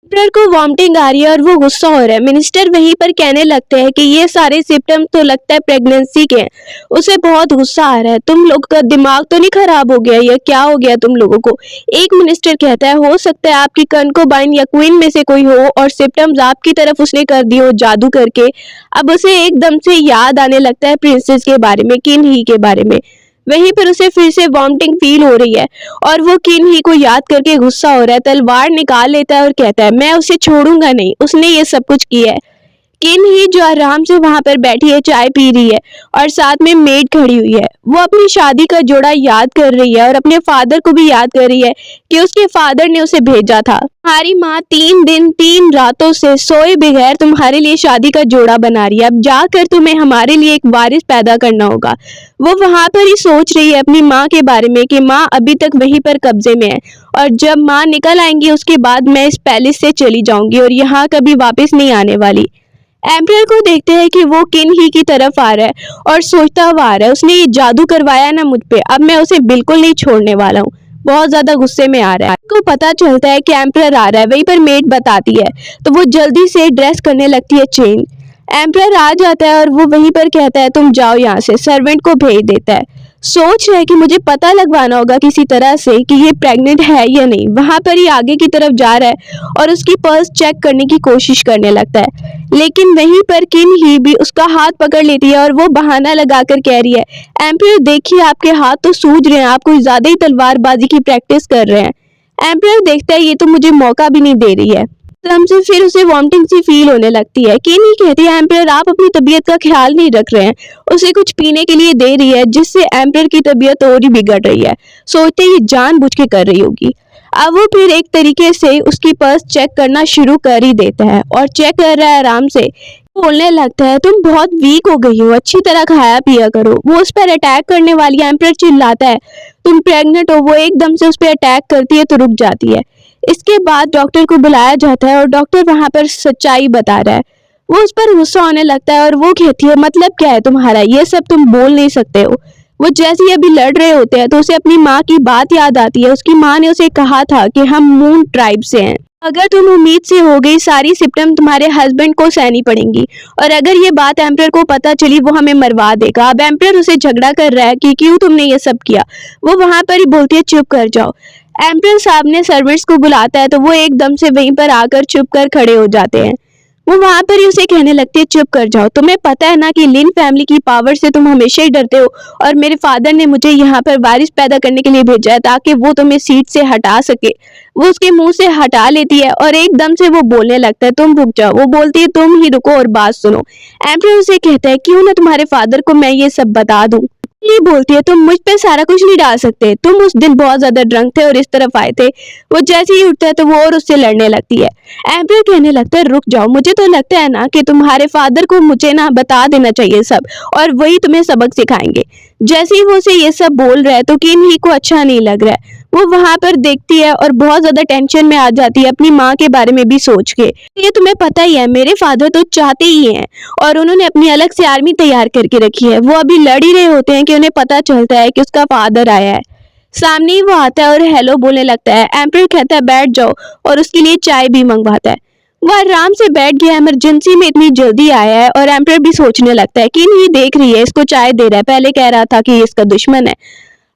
Doctor को vomiting आ रही है और वो गुस्सा हो रहा है। मिनिस्टर वहीं पर कहने लगते हैं कि ये सारे सिम्टम तो लगता है प्रेगनेंसी के हैं। उसे बहुत गुस्सा आ रहा है, तुम लोग का दिमाग तो नहीं खराब हो गया या क्या हो गया तुम लोगों को। एक मिनिस्टर कहता है हो सकता है आपकी कंकोबाइन या क्वीन में से कोई हो और सिम्टम्स आपकी तरफ उसने कर दिए हो जादू करके। अब उसे एकदम से याद आने लगता है प्रिंसेस के बारे में, किन ही के बारे में। वहीं पर उसे फिर से वॉमिटिंग फील हो रही है और वो किन ही को याद करके गुस्सा हो रहा है, तलवार निकाल लेता है और कहता है मैं उसे छोड़ूंगा नहीं, उसने ये सब कुछ किया है। किन ही जो आराम से वहां पर बैठी है, चाय पी रही है और साथ में मेड खड़ी हुई है। वो अपनी शादी का जोड़ा याद कर रही है और अपने फादर को भी याद कर रही है कि उसके फादर ने उसे भेजा था। तुम्हारी माँ 3 दिन 3 रातों से सोए बगैर तुम्हारे लिए शादी का जोड़ा बना रही है, अब जाकर तुम्हें हमारे लिए एक वारिस पैदा करना होगा। वो वहां पर ही सोच रही है अपनी माँ के बारे में कि माँ अभी तक वहीं पर कब्जे में है और जब माँ निकल आएंगी उसके बाद मैं इस पैलेस से चली जाऊंगी और यहाँ कभी वापस नहीं आने वाली। एम्परर को देखते हैं कि वो किन ही की तरफ आ रहा है और सोचता हुआ आ रहा है उसने ये जादू करवाया ना मुझ पे, अब मैं उसे बिल्कुल नहीं छोड़ने वाला हूँ। बहुत ज्यादा गुस्से में आ रहा है। को पता चलता है कि एम्परर आ रहा है, वहीं पर मेड बताती है तो वो जल्दी से ड्रेस करने लगती है चेंज। एम्परर आ जाता है और वो वहीं पर कहता है तुम जाओ यहाँ से, सर्वेंट को भेज देता है। सोच रहा है कि मुझे पता लगवाना होगा किसी तरह से कि ये प्रेग्नेंट है या नहीं। वहां पर ही आगे की तरफ जा रहा है और उसकी पर्स चेक करने की कोशिश करने लगता है, लेकिन वहीं पर किन ही भी उसका हाथ पकड़ लेती है और वो बहाना लगाकर कह रही है एम्परर देखिए आपके हाथ तो सूज रहे हैं, आप कोई ज्यादा ही तलवारबाजी की प्रैक्टिस कर रहे हैं। एम्परर देखता है ये तो मुझे मौका भी नहीं दे रही है, एकदम से फिर उसे वॉमिटिंग सी फील होने लगती है। किनी कहती है एम्परर आप अपनी तबीयत का ख्याल नहीं रख रहे हैं। उसे कुछ पीने के लिए दे रही है जिससे एम्परर की तबीयत और ही बिगड़ रही है, सोचते ही जानबूझ के कर रही होगी। अब वो फिर एक तरीके से उसकी पर्स चेक करना शुरू कर ही देता है और चेक कर रहा है आराम से। बोलने लगता है तुम बहुत वीक हो गई हो, अच्छी तरह खाया पिया करो। वो उस पर अटैक करने वाली एम्परर चिल्लाता है तुम प्रेग्नेंट हो। वो एकदम से उस पर अटैक करती है तो रुक जाती है। इसके बाद डॉक्टर को बुलाया जाता है और डॉक्टर वहां पर सच्चाई बता रहा है। वो उस पर गुस्सा होने लगता है और वो कहती है मतलब क्या है तुम्हारा, ये सब तुम बोल नहीं सकते हो। वो जैसे ही अभी लड़ रहे होते हैं तो उसे अपनी माँ की बात याद आती है। उसकी माँ ने उसे कहा था कि हम मून ट्राइब से हैं, अगर तुम उम्मीद से हो गई सारी सिम्टम तुम्हारे हस्बैंड को सहनी पड़ेंगी और अगर ये बात एम्परर को पता चली वो हमें मरवा देगा। अब एम्परर उसे झगड़ा कर रहा है कि क्यों तुमने ये सब किया। वो वहां पर ही बोलती है चुप कर जाओ। एम्परर साहब ने सर्वेंट्स को बुलाता है तो वो एकदम से वहीं पर आकर चुप कर खड़े हो जाते हैं। वो वहां पर ही उसे कहने लगती है चुप कर जाओ, तुम्हें पता है ना कि लिन फैमिली की पावर से तुम हमेशा ही डरते हो और मेरे फादर ने मुझे यहाँ पर वारिस पैदा करने के लिए भेजा है ताकि वो तुम्हें सीट से हटा सके। वो उसके मुंह से हटा लेती है और एकदम से वो बोलने लगता है तुम रुक जाओ। वो बोलती है तुम ही रुको और बात सुनो। एम्परर उसे कहता है क्यों ना तुम्हारे फादर को मैं ये सब बता दूं। ये बोलती है तुम मुझ पे सारा कुछ नहीं डाल सकते, तुम उस दिन बहुत ज्यादा ड्रंक थे और इस तरफ आए थे। वो जैसे ही उठता है तो वो और उससे लड़ने लगती है। एम्परर कहने लगता है रुक जाओ, मुझे तो लगता है ना कि तुम्हारे फादर को मुझे ना बता देना चाहिए सब और वही तुम्हें सबक सिखाएंगे। जैसे ही वो उसे ये सब बोल रहा है तो किन ही को अच्छा नहीं लग रहा है। वो वहां पर देखती है और बहुत ज्यादा टेंशन में आ जाती है अपनी माँ के बारे में भी सोच के। ये तुम्हें पता ही है मेरे फादर तो चाहते ही हैं और उन्होंने अपनी अलग से आर्मी तैयार करके रखी है। वो अभी लड़ ही रहे होते हैं कि उन्हें पता चलता है कि उसका फादर आया है। सामने ही वो आता है और हेलो बोलने लगता है। एम्परर कहता है बैठ जाओ और उसके लिए चाय भी मंगवाता है। वो आराम से बैठ गया, इमरजेंसी में इतनी जल्दी आया है। और एम्परर भी सोचने लगता है कि नहीं देख रही है इसको चाय दे रहा है, पहले कह रहा था कि ये इसका दुश्मन है।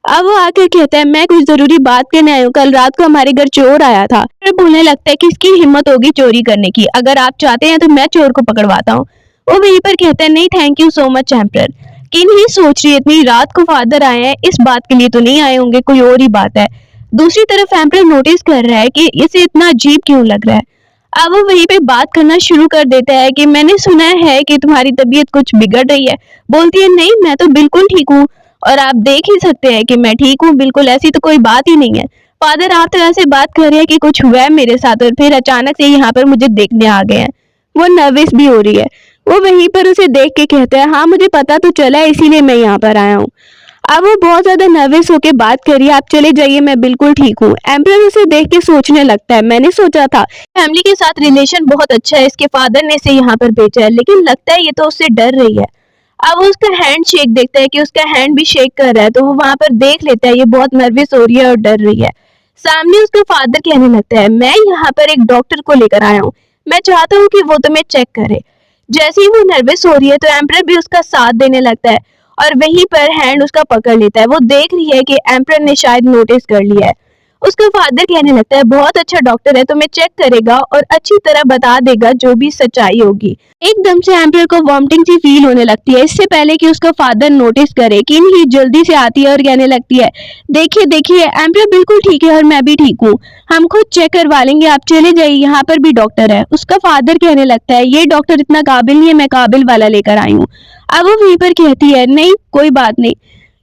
अब वो आकर कहता है मैं कुछ जरूरी बात करने आया हूँ, कल रात को हमारे घर चोर आया था। फिर बोलने लगता है कि इसकी हिम्मत होगी चोरी करने की, अगर आप चाहते हैं तो मैं चोर को पकड़वाता हूँ। वो वहीं पर कहता है नहीं thank you so much emperor. किन ही सोच रही है इतनी रात को फादर आए हैं, इस बात के लिए तो नहीं आए होंगे, कोई और ही बात है। दूसरी तरफ एम्परर नोटिस कर रहा है कि इसे इतना अजीब क्यों लग रहा है। अब वो वहीं पे बात करना शुरू कर देता है कि मैंने सुना है कि तुम्हारी तबीयत कुछ बिगड़ रही है। बोलती है नहीं मैं तो बिल्कुल ठीक हूँ और आप देख ही सकते हैं कि मैं ठीक हूँ, बिल्कुल ऐसी तो कोई बात ही नहीं है। फादर आप तरह से बात कर रहे हैं कि कुछ हुआ है मेरे साथ और फिर अचानक से यहाँ पर मुझे देखने आ गए हैं। वो नर्वस भी हो रही है। वो वहीं पर उसे देख के कहता है हाँ मुझे पता तो चला है इसीलिए मैं यहाँ पर आया हूँ। अब वो बहुत ज्यादा नर्वस होके बात कर रही है, आप चले जाइए मैं बिल्कुल ठीक हूँ। एम्परर उसे देख के सोचने लगता है मैंने सोचा था फैमिली के साथ रिलेशन बहुत अच्छा है, इसके फादर ने इसे यहाँ पर भेजा है, लेकिन लगता है ये तो उससे डर रही है। अब वो उसका हैंड शेक देखता है कि उसका हैंड भी शेक कर रहा है तो वो वहां पर देख लेता है ये बहुत नर्वस हो रही है और डर रही है। सामने उसका फादर कहने लगता है, मैं यहाँ पर एक डॉक्टर को लेकर आया हूँ, मैं चाहता हूँ कि वो तुम्हें चेक करे। जैसे ही वो नर्वस हो रही है तो एम्परर भी उसका साथ देने लगता है और वहीं पर हैंड उसका पकड़ लेता है। वो देख रही है कि एम्परर ने शायद नोटिस कर लिया है। उसका फादर कहने लगता है, बहुत अच्छा डॉक्टर है, तुम्हें चेक करेगा और अच्छी तरह बता देगा जो भी सच्चाई होगी। एकदम से एम्परर को वॉमिटिंग सी फील होने लगती है। इससे पहले कि उसका फादर नोटिस करे, किन ही जल्दी से आती है और कहने लगती है, देखिए देखिए एम्परर बिल्कुल ठीक है और मैं भी ठीक हूँ, हम खुद चेक करवा लेंगे, आप चले जाइए, यहाँ पर भी डॉक्टर है। उसका फादर कहने लगता है, ये डॉक्टर इतना काबिल नहीं है, मैं काबिल वाला लेकर आई हूँ। अब वो वहीं पर कहती है, नहीं कोई बात नहीं।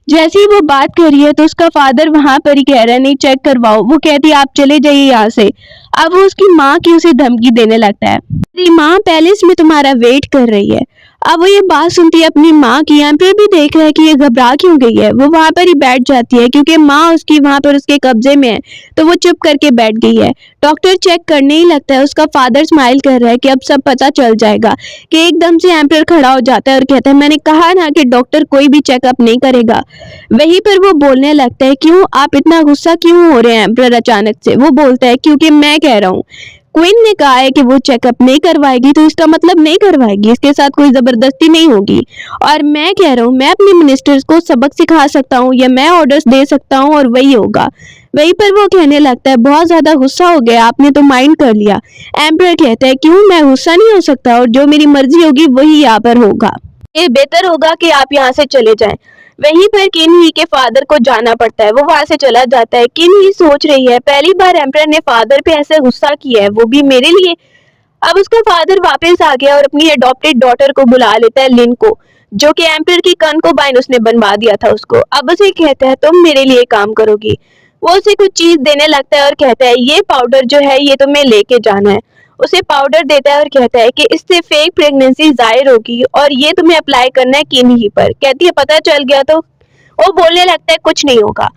जैसे ही वो बात कर रही है तो उसका फादर वहां पर ही कह रहा है, नहीं चेक करवाओ। वो कहती है, आप चले जाइए यहाँ से। अब वो उसकी माँ की उसे धमकी देने लगता है, तेरी माँ पैलेस में तुम्हारा वेट कर रही है। अब वो ये बात सुनती है अपनी माँ की। एम्परर भी देख रहा है कि ये घबरा क्यों गई है। वो वहां पर ही बैठ जाती है क्योंकि माँ उसकी वहां पर उसके कब्जे में है, तो वो चुप करके बैठ गई है। डॉक्टर चेक करने ही लगता है। उसका फादर स्माइल कर रहा है कि अब सब पता चल जाएगा, कि एकदम से एम्परर खड़ा हो जाता है और कहता है, मैंने कहा ना कि डॉक्टर कोई भी चेकअप नहीं करेगा। वहीं पर वो बोलने लगता है, क्यों आप इतना गुस्सा क्यों हो रहे हैं एम्परर अचानक से। वो बोलता है, क्योंकि मैं कह रहा हूँ, क्वीन ने कहा है कि वो चेकअप नहीं करवाएगी तो इसका मतलब नहीं करवाएगी, इसके साथ कोई जबरदस्ती नहीं होगी। और मैं कह रहा हूँ, मैं अपने मिनिस्टर्स को सबक सिखा सकता हूँ या मैं ऑर्डर्स दे सकता हूँ और वही होगा। वहीं पर वो कहने लगता है, बहुत ज्यादा गुस्सा हो गया आपने तो माइंड कर लिया। एम्परर कहता है, क्यों मैं गुस्सा नहीं हो सकता, और जो मेरी मर्जी होगी वही यहाँ पर होगा, ये बेहतर होगा कि आप यहाँ से चले जाएं। वहीं पर किन ही के फादर को जाना पड़ता है। वो वहां से चला जाता है। किन ही सोच रही है, पहली बार एम्परर ने फादर पे ऐसे गुस्सा किया है, वो भी मेरे लिए। अब उसका फादर वापस आ गया और अपनी अडॉप्टेड डॉटर को बुला लेता है, लिन को, जो कि एम्परर की कंकोबाइन उसने बनवा दिया था उसको। अब उसे कहता है, तुम मेरे लिए काम करोगी। वो उसे कुछ चीज देने लगता है और कहता है, ये पाउडर जो है ये तुम्हें लेके जाना है। उसे पाउडर देता है और कहता है कि इससे फेक प्रेगनेंसी जाहिर होगी और ये तुम्हें अप्लाई करना है किन ही पर। कहती है, पता चल गया तो। वो बोलने लगता है, कुछ नहीं होगा,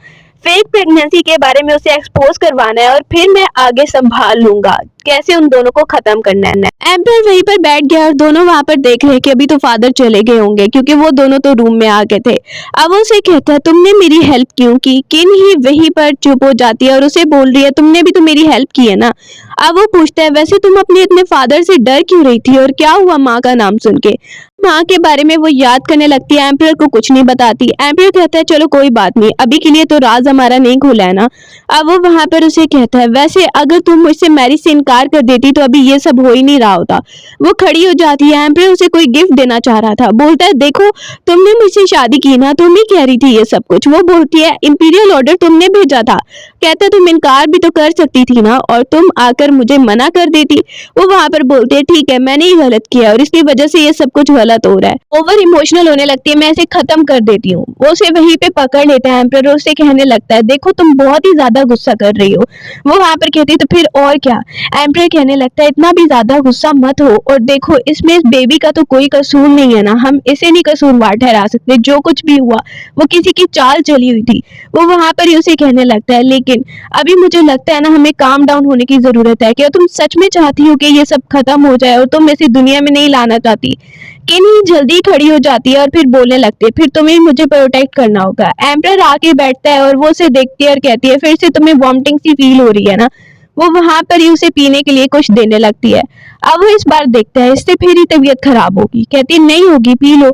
फेक प्रेगनेंसी के बारे में उसे एक्सपोज करवाना है और फिर मैं आगे संभाल लूंगा कैसे उन दोनों को खत्म करना है। एम्परर वहीं पर बैठ गया और दोनों वहां पर देख रहे कि अभी तो फादर चले गए होंगे क्योंकि वो दोनों तो रूम में आ गए थे। अब उसे कहता है, तुमने मेरी हेल्प क्यों की। किन ही वहीं पर चुप हो जाती है और उसे बोल रही है, तुमने भी तो मेरी हेल्प की है ना। अब वो पूछता है, वैसे तुम अपने फादर से डर क्यों रही थी और क्या हुआ माँ का नाम सुन के। माँ के बारे में वो याद करने लगती है, एम्परर को कुछ नहीं बताती। एम्परर कहता है, चलो कोई बात नहीं, अभी के लिए तो राज हमारा नहीं खुला है ना। अब वो वहां पर उसे कहता है, वैसे अगर तुम मुझसे मैरिज से इनकार कर देती तो अभी ये सब हो ही नहीं रहा होता। वो खड़ी हो जाती है। एम्परर उसे कोई गिफ्ट देना चाह रहा था। बोलता है, देखो तुमने मुझसे शादी की ना, तुम ही कह रही थी ये सब कुछ। वो बोलती है, इंपीरियल ऑर्डर तुमने भेजा था। कहता है, तुम इनकार भी तो कर सकती थी ना और तुम आकर मुझे मना कर देती। वो वहां पर बोलते है, ठीक है मैंने ही गलत किया और इसकी वजह से ये सब कुछ गलत हो रहा है। ओवर इमोशनल होने लगती है, मैं इसे खत्म कर देती हूँ। वो उसे वहीं पे पकड़ लेता है एम्परर, उसे कहने लगता है, देखो तुम बहुत ही ज्यादा गुस्सा कर रही हो। वो वहां पर कहती है, तो फिर और क्या। एम्परर कहने लगता है, इतना भी ज्यादा गुस्सा मत हो, और देखो इसमें इस बेबी का तो कोई कसूर नहीं है ना, हम इसे नहीं कसूरवार ठहरा सकते, जो कुछ भी हुआ वो किसी की चाल चली हुई थी। वो वहां पर ही उसे कहने लगता है, लेकिन अभी मुझे लगता है ना हमें काम डाउन होने की जरूरत है। क्या तुम सच में चाहती हो कि ये सब खत्म हो जाए और तुम इसे दुनिया में नहीं लाना चाहती। किनी जल्दी खड़ी हो जाती है और फिर बोलने लगती है, फिर तुम्हें मुझे प्रोटेक्ट करना होगा। एम्परर आके बैठता है और वो उसे देखती है और कहती है, फिर से तुम्हें वॉमिटिंग सी फील हो रही है ना। वो वहां पर ही उसे पीने के लिए कुछ देने लगती है। अब वो इस बार देखता है, इससे फिर ही तबीयत खराब होगी। कहती है, नहीं होगी, पी लो।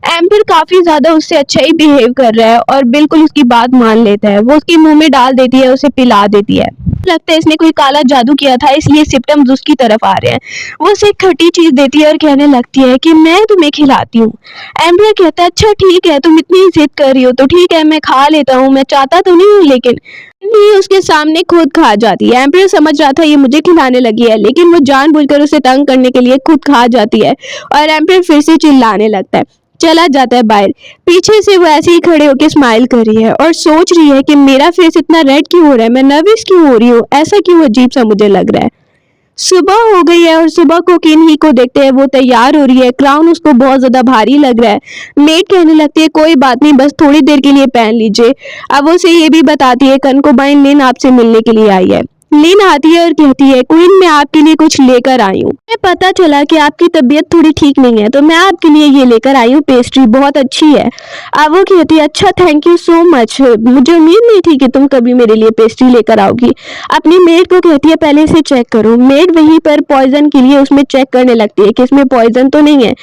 एम्परर काफी ज्यादा उससे अच्छा ही बिहेव कर रहा है और बिल्कुल उसकी बात मान लेता है। वो उसके मुंह में डाल देती है, उसे पिला देती है। लगता है इसने कोई काला जादू किया था, इसलिए सिम्टम्स उसकी तरफ आ रहे हैं। वो उसे एक खट्टी चीज देती है और कहने लगती है कि मैं तुम्हें खिलाती हूँ। एम्परर कहता है, अच्छा ठीक है, तुम इतनी जिद कर रही हो तो ठीक है, मैं खा लेता हूँ, मैं चाहता तो नहीं हूँ, लेकिन ये उसके सामने खुद खा जाती है। एम्परर समझ रहा था ये मुझे खिलाने लगी है, लेकिन वो जानबूझकर उसे तंग करने के लिए खुद खा जाती है और एम्परर फिर से चिल्लाने लगता है। चला जाता है बाहर। पीछे से वो ऐसे ही खड़े होकर स्माइल कर रही है और सोच रही है कि मेरा फेस इतना रेड क्यों हो रहा है, मैं नर्वस क्यों हो रही हूँ, ऐसा क्यों अजीब सा मुझे लग रहा है। सुबह हो गई है और सुबह को किन ही को देखते हैं, वो तैयार हो रही है। क्राउन उसको बहुत ज्यादा भारी लग रहा है। मेड कहने लगती है, कोई बात नहीं, बस थोड़ी देर के लिए पहन लीजिए। अब उसे ये भी बताती है, कंकोबाइन लिन आपसे मिलने के लिए आई है। लिन आती है और कहती है क्वीन मैं आपके लिए कुछ लेकर आई हूँ। मुझे पता चला कि आपकी तबीयत थोड़ी ठीक नहीं है तो मैं आपके लिए ये लेकर आई हूँ, पेस्ट्री बहुत अच्छी है। अब वो कहती है अच्छा थैंक यू सो मच, मुझे उम्मीद नहीं थी कि तुम कभी मेरे लिए पेस्ट्री लेकर आओगी। अपनी मेड को कहती है पहले इसे चेक करो। मेड वहीं पर पॉइजन के लिए उसमें चेक करने लगती है कि इसमें पॉइजन तो नहीं है।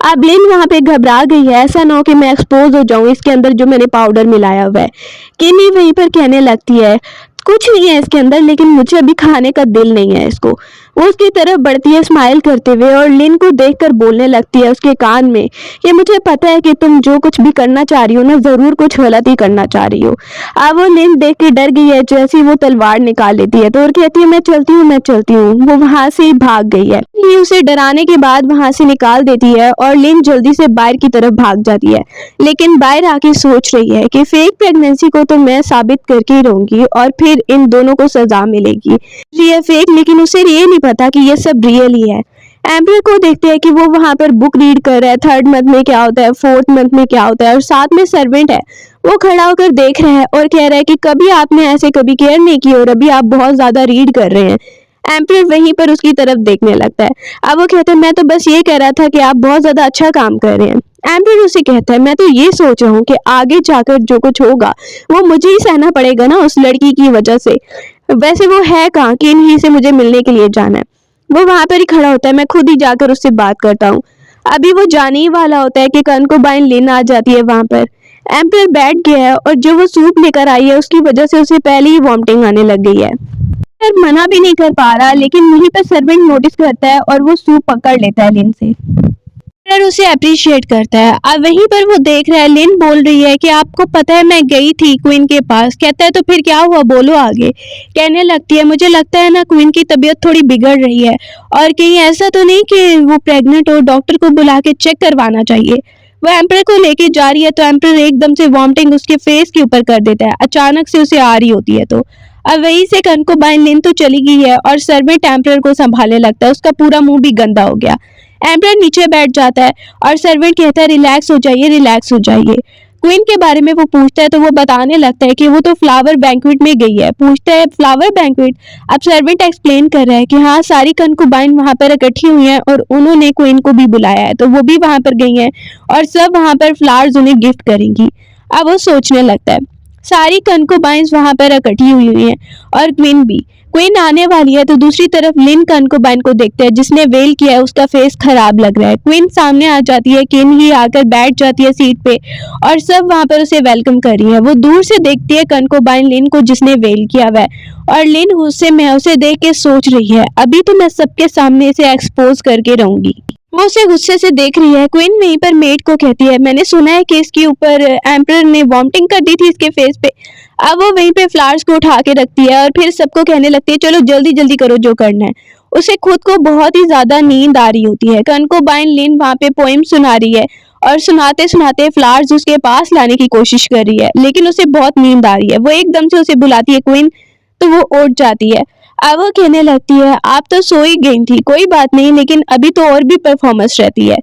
अब लिन वहाँ पे घबरा गई है, ऐसा ना हो कि मैं एक्सपोज हो जाऊँ इसके अंदर जो मैंने पाउडर मिलाया हुआ है। किमी वहीं पर कहने लगती है कुछ नहीं है इसके अंदर, लेकिन मुझे अभी खाने का दिल नहीं है इसको। वो उसकी तरफ बढ़ती है स्माइल करते हुए और लिन को देखकर बोलने लगती है उसके कान में कि मुझे पता है कि तुम जो कुछ भी करना चाह रही हो ना, जरूर कुछ गलत ही करना चाह रही हो। अब वो लिन देख के डर गई है, जैसे ही वो तलवार निकाल लेती है तो और कहती है मैं चलती हूँ मैं चलती हूँ। वो वहां से ही भाग गई है। ये उसे डराने के बाद वहां से निकाल देती है और लिन जल्दी से बाहर की तरफ भाग जाती है, लेकिन बाहर आके सोच रही है कि फेक प्रेगनेंसी को तो मैं साबित करके ही रहूंगी और फिर इन दोनों को सजा मिलेगी। ये फेक, लेकिन उसे ये नहीं पता कि ये सब रियल ही है। एम्बर को देखते हैं कि वो वहां पर बुक रीड कर रहा है, थर्ड मंथ में क्या होता है, फोर्थ मंथ में क्या होता है, और साथ में सर्वेंट है वो खड़ा होकर देख रहा है और कह रहा है कि कभी आपने ऐसे कभी केयर नहीं की और अभी आप बहुत ज्यादा रीड कर रहे हैं। एम्पर वहीं पर उसकी तरफ देखने लगता है। अब वो कहता है मैं तो बस ये कह रहा था कि आप बहुत ज्यादा अच्छा काम कर रहे हैं। एम्पर उसे कहता है मैं तो ये सोच रहा हूँ कि आगे जाकर जो कुछ होगा वो मुझे ही सहना पड़ेगा ना उस लड़की की वजह से। वैसे वो है कहाँ कि इन्हीं से मुझे मिलने के लिए जाना है। वो वहां पर ही खड़ा होता है, मैं खुद ही जाकर उससे बात करता हूँ। अभी वो जाने ही वाला होता है कि कंकोबाइन लेना आ जाती है वहां पर। एम्पर बैठ गया है और जो वो सूप लेकर आई है उसकी वजह से उसे पहले ही वॉमिटिंग आने लग गई है। मना भी नहीं कर पा रहा, लेकिन वहीं पर सर्वेंट नोटिस करता है और वो सूप पकड़ लेता है लिन से। पर उसे अप्रिशिएट करता है। अब वहीं पर वो देख रहा है लिन बोल रही है कि आपको पता है मैं गई थी क्वीन के पास। कहता है तो फिर क्या हुआ, बोलो आगे। कहने लगती है मुझे लगता है ना क्वीन की तबीयत थोड़ी बिगड़ रही है और कहीं ऐसा तो नहीं कि वो प्रेग्नेंट हो, डॉक्टर को बुला के चेक करवाना चाहिए। वो एम्पर को लेके जा रही है तो एम्पर एकदम से वॉमिटिंग उसके फेस के ऊपर कर देता है, अचानक से उसे आ रही होती है। तो अब वहीं से कंकोबाइन लिन तो चली गई है और सर्वेंट एम्पर को संभालने लगता है, उसका पूरा मुंह भी गंदा हो गया। एम्पर नीचे बैठ जाता है और सर्वेंट कहता है रिलैक्स हो जाइए रिलैक्स हो जाइए। क्वीन के बारे में वो पूछता है तो वो बताने लगता है कि वो तो फ्लावर बैंक्वेट में गई है। पूछता है फ्लावर बैंक्वेट। अब सर्वेंट एक्सप्लेन कर रहा है कि हाँ सारी कंकोबाइन वहां पर इकट्ठी हुई हैं और उन्होंने क्वीन को भी बुलाया है, तो वो भी वहां पर गई हैं और सब वहां पर फ्लावर्स उन्हें गिफ्ट करेंगी। अब वो सोचने लगता है सारी कंकोबाइंस वहां पर इकट्ठी हुई हैं और क्वीन भी। क्वीन आने वाली है तो दूसरी तरफ लिन कंकोबाइन को देखते हैं जिसने वेल किया है, उसका फेस खराब लग रहा है। क्वीन सामने आ जाती है, किन ही आकर बैठ जाती है सीट पे और सब वहां पर उसे वेलकम कर रही है। वो दूर से देखती है कंकोबाइन लिन को जिसने वेल किया हुआ है और लिन गुस्से में उसे देख के सोच रही है अभी तो मैं सबके सामने इसे एक्सपोज करके रहूंगी। वो उसे गुस्से से देख रही है। क्वीन वहीं पर मेड को कहती है मैंने सुना है कि इसके ऊपर एम्पर ने वॉमिटिंग कर दी थी इसके फेस पे। अब वो वहीं पे फ्लावर्स को उठा के रखती है और फिर सबको कहने लगती है चलो जल्दी जल्दी करो जो करना है। उसे खुद को बहुत ही ज्यादा नींद आ रही होती है। कंकोबाइन लिन वहां पे पोएम सुना रही है और सुनाते सुनाते फ्लावर्स उसके पास लाने की कोशिश कर रही है, लेकिन उसे बहुत नींद आ रही है। वो एकदम से उसे बुलाती है क्वीन, तो वो उठ जाती है। अब वो कहने लगती है आप तो सो ही गई थी, कोई बात नहीं, लेकिन अभी तो और भी परफॉर्मेंस रहती है।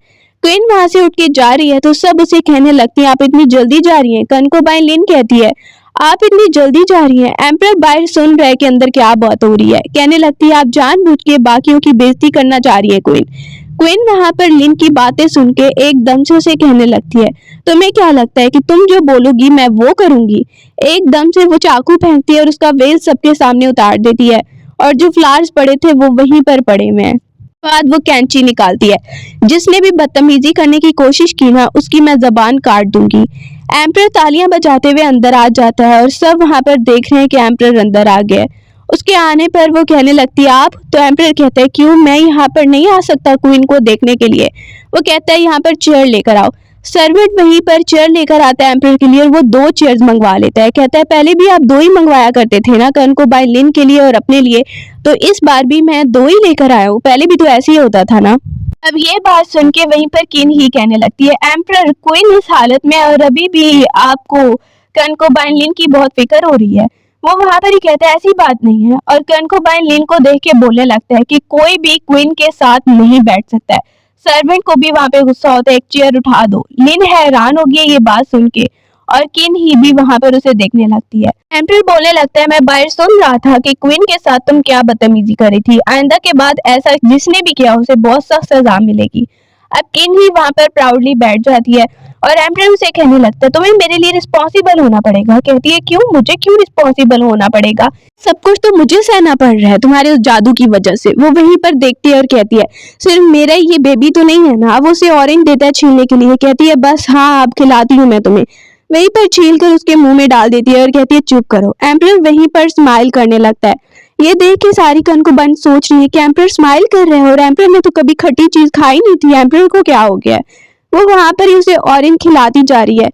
क्वीन वहां से उठ के जा रही है तो सब उसे कहने लगती है आप इतनी जल्दी जा रही हैं। कंकोबाइन लिन कहती है आप इतनी जल्दी जा रही हैं। एम्पर बाहर सुन रहे कि अंदर क्या बात हो रही है। कहने लगती है आप जानबूझ के बाकियों की बेइज्जती करना चाह रही है क्वीन। क्वीन वहां पर लिन की बातें सुन के एकदम से उसे कहने लगती है तुम्हें क्या लगता है कि तुम जो बोलोगी मैं वो करूंगी। एकदम से वो चाकू फेंकती है और उसका वेल सबके सामने उतार देती है और जो फ्लावर्स पड़े थे वो वहीं पर पड़े हुए हैं। बाद वो कैंची निकालती है, जिसने भी बदतमीजी करने की कोशिश की ना उसकी मैं जबान काट दूंगी। एम्पर तालियां बजाते हुए अंदर आ जाता है और सब वहां पर देख रहे हैं कि एम्पर अंदर आ गया। उसके आने पर वो कहने लगती है आप, तो एम्पर कहता है क्यों, मैं यहाँ पर नहीं आ सकता क्वीन को देखने के लिए। वो कहता है यहाँ पर चेयर लेकर आओ। सर्वेंट वहीं पर चेयर लेकर आता है एम्पर के लिए और वो 2 चेयर्स मंगवा लेता है। कहता है पहले भी आप 2 ही मंगवाया करते थे ना कंकोबाइन लिन के लिए और अपने लिए, तो इस बार भी मैं 2 ही लेकर आया हूँ, पहले भी तो ऐसे ही होता था ना। अब ये बात सुन के वहीं पर किन ही कहने लगती है एम्पर क्वीन इस हालत में और अभी भी आपको कंकोबाइन लिन की बहुत फिक्र हो रही है। वो वहां पर ही कहता है ऐसी बात नहीं है और कंकोबाइन लिन को देख के बोलने लगता है कि कोई भी क्वीन के साथ नहीं बैठ सकता है। सर्वेंट को भी वहां पे गुस्सा होता है, एक चेयर उठा दो। लिन हैरान हो गई ये बात सुन के और किन ही भी वहां पर उसे देखने लगती है। एम्प्रर बोलने लगता है, मैं बाहर सुन रहा था कि क्वीन के साथ तुम क्या बदतमीजी करी थी, आइंदा के बाद ऐसा जिसने भी किया उसे बहुत सख्त सजा मिलेगी। अब किन ही वहां पर प्राउडली बैठ जाती है और एम्प्रर उसे कहने लगता है, तुम्हें मेरे लिए रिस्पॉन्सिबल होना पड़ेगा। कहती है, क्यों, मुझे क्यों रिस्पॉन्सिबल होना पड़ेगा, सब कुछ तो मुझे सहना पड़ रहा है तुम्हारे उस जादू की वजह से। वो वहीं पर देखती है और कहती है, सिर्फ मेरा ये बेबी तो नहीं है ना। वो उसे ऑरेंज देता है छीलने के लिए, कहती है, बस हाँ अब खिलाती हूँ मैं तुम्हें। वहीं पर छील कर उसके मुंह में डाल देती है और कहती है, चुप करो। एम्प्रर वहीं पर स्माइल करने लगता है। ये देख के सारी कन को बंद सोच रही है कि एम्प्रर स्माइल कर रहे हैं और एम्प्रर ने तो कभी खट्टी चीज खाई नहीं थी, एम्प्रर को क्या हो गया है। वो वहां पर ही उसे ऑरेंज खिलाती जा रही है।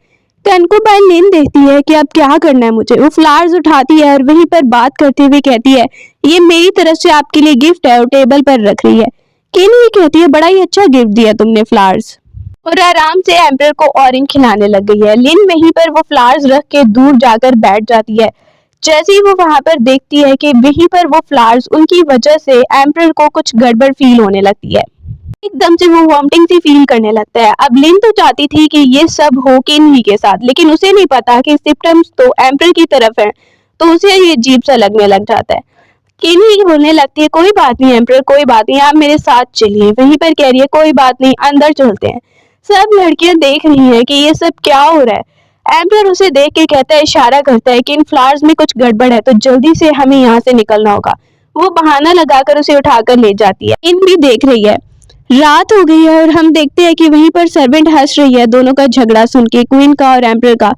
कनको बाय लिन देखती है कि अब क्या करना है मुझे। वो फ्लावर्स उठाती है और वहीं पर बात करते हुए कहती है, ये मेरी तरफ से आपके लिए गिफ्ट है, और टेबल पर रख रही है। केन ये कहती है, बड़ा ही अच्छा गिफ्ट दिया तुमने फ्लावर्स, और आराम से एम्प्रर को ऑरेंज खिलाने लग गई है। लिन वहीं पर वो फ्लावर्स रख के दूर जाकर बैठ जाती है। जैसे ही वो वहां पर देखती है कि वहीं पर वो फ्लावर्स, उनकी वजह से एम्प्रर को कुछ गड़बड़ फील होने लगती है। एकदम से वो वॉमिटिंग सी फील करने लगता है। अब लिन तो चाहती थी कि ये सब हो किन ही के साथ, लेकिन उसे नहीं पता कि सिम्टम्स तो एम्प्रर की तरफ है, तो उसे ये अजीब सा लगने लग जाता है। किन ही बोलने लगती है, कोई बात नहीं एम्प्रर, कोई बात नहीं, आप मेरे साथ चलिए। वहीं पर कह रही है, कोई बात नहीं, अंदर चलते हैं। सब लड़कियां देख रही हैं कि ये सब क्या हो रहा है। एम्प्रर उसे देख के कहता है, इशारा करता है कि इन फ्लावर्स में कुछ गड़बड़ है, तो जल्दी से हमें यहाँ से निकलना होगा। वो बहाना लगाकर उसे उठाकर ले जाती है। इन भी देख रही है। रात हो गई है और हम देखते हैं कि वहीं पर सर्वेंट हंस रही है दोनों का झगड़ा सुन के, क्वीन का और एम्प्रर का।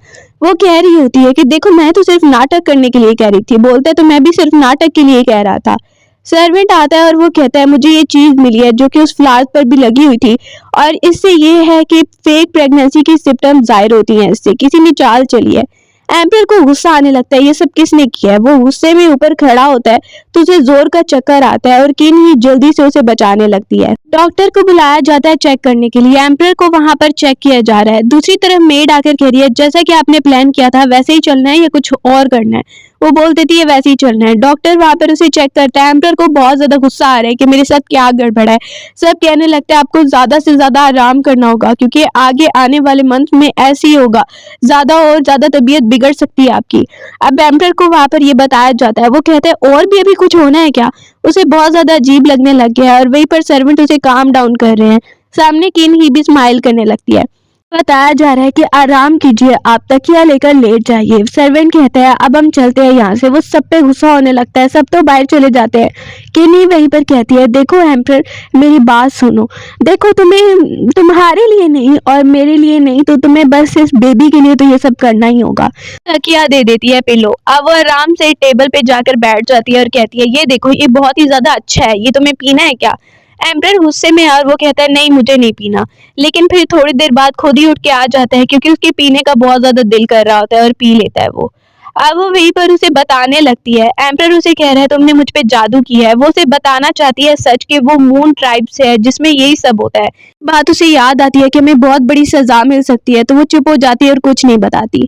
वो कह रही होती है कि देखो, मैं तो सिर्फ नाटक करने के लिए कह रही थी। बोलता है, तो मैं भी सिर्फ नाटक के लिए कह रहा था। सर्वेंट आता है और वो कहता है, मुझे ये चीज मिली है जो कि उस फ्लावर पर भी लगी हुई थी, और इससे ये है कि फेक प्रेगनेंसी की सिम्टम्स जाहिर होती हैं, इससे किसी ने चाल चली है। एम्प्रर को गुस्सा आने लगता है, ये सब किसने किया है। वो गुस्से में ऊपर खड़ा होता है तो उसे जोर का चक्कर आता है और किन ही जल्दी से उसे बचाने लगती है। डॉक्टर को बुलाया जाता है चेक करने के लिए। एम्प्रर को वहां पर चेक किया जा रहा है। दूसरी तरफ मेड आकर कह रही है, जैसा कि आपने प्लान किया था वैसे ही चलना है या कुछ और करना है। वो बोल देती है, वैसे ही चलना है। डॉक्टर वहां पर उसे चेक करता है। एम्प्रर को बहुत ज्यादा गुस्सा आ रहा है कि मेरे साथ क्या गड़बड़ है। सब कहने लगता है, आपको ज्यादा से ज्यादा आराम करना होगा, क्योंकि आगे आने वाले मंथ में ऐसे ही होगा, ज्यादा और ज्यादा तबीयत बिगड़ सकती है आपकी। अब एम्प्रर को वहां पर ये बताया जाता है। वो कहता है, और भी अभी कुछ होना है क्या। उसे बहुत ज्यादा अजीब लगने लग गया है और वहीं पर सर्वेंट उसे काम डाउन कर रहे हैं। सामने किन ही भी स्माइल करने लगती है। बताया जा रहा है कि आराम कीजिए, आप तकिया लेकर लेट जाइए। सर्वेंट कहता है, अब हम चलते हैं यहाँ से। वो सब पे गुस्सा होने लगता है, सब तो बाहर चले जाते हैं। किनी वहीं पर कहती है, देखो एम्प्रर, मेरी बात सुनो। देखो, तुम्हें तुम्हारे लिए नहीं और मेरे लिए नहीं, तो तुम्हें बस इस बेबी के लिए तो ये सब करना ही होगा। तकिया दे देती है पिलो। अब वो आराम से टेबल पे जाकर बैठ जाती है और कहती है, ये देखो, ये बहुत ही ज्यादा अच्छा है, ये तुम्हें पीना है क्या। एम्प्रर गुस्से में और वो कहता है, नहीं मुझे नहीं पीना। लेकिन फिर थोड़ी देर बाद खुद ही उठ के आ जाता है, क्योंकि उसके पीने का बहुत ज्यादा दिल कर रहा होता है, और पी लेता है वो। अब वो वहीं पर उसे बताने लगती है। एम्प्रर उसे कह रहा है, तुमने मुझ पे जादू किया है। वो उसे बताना चाहती है सच कि वो मून ट्राइब से है, जिसमें यही सब होता है। बात उसे याद आती है कि हमें बहुत बड़ी सजा मिल सकती है, तो वो चुप हो जाती है और कुछ नहीं बताती।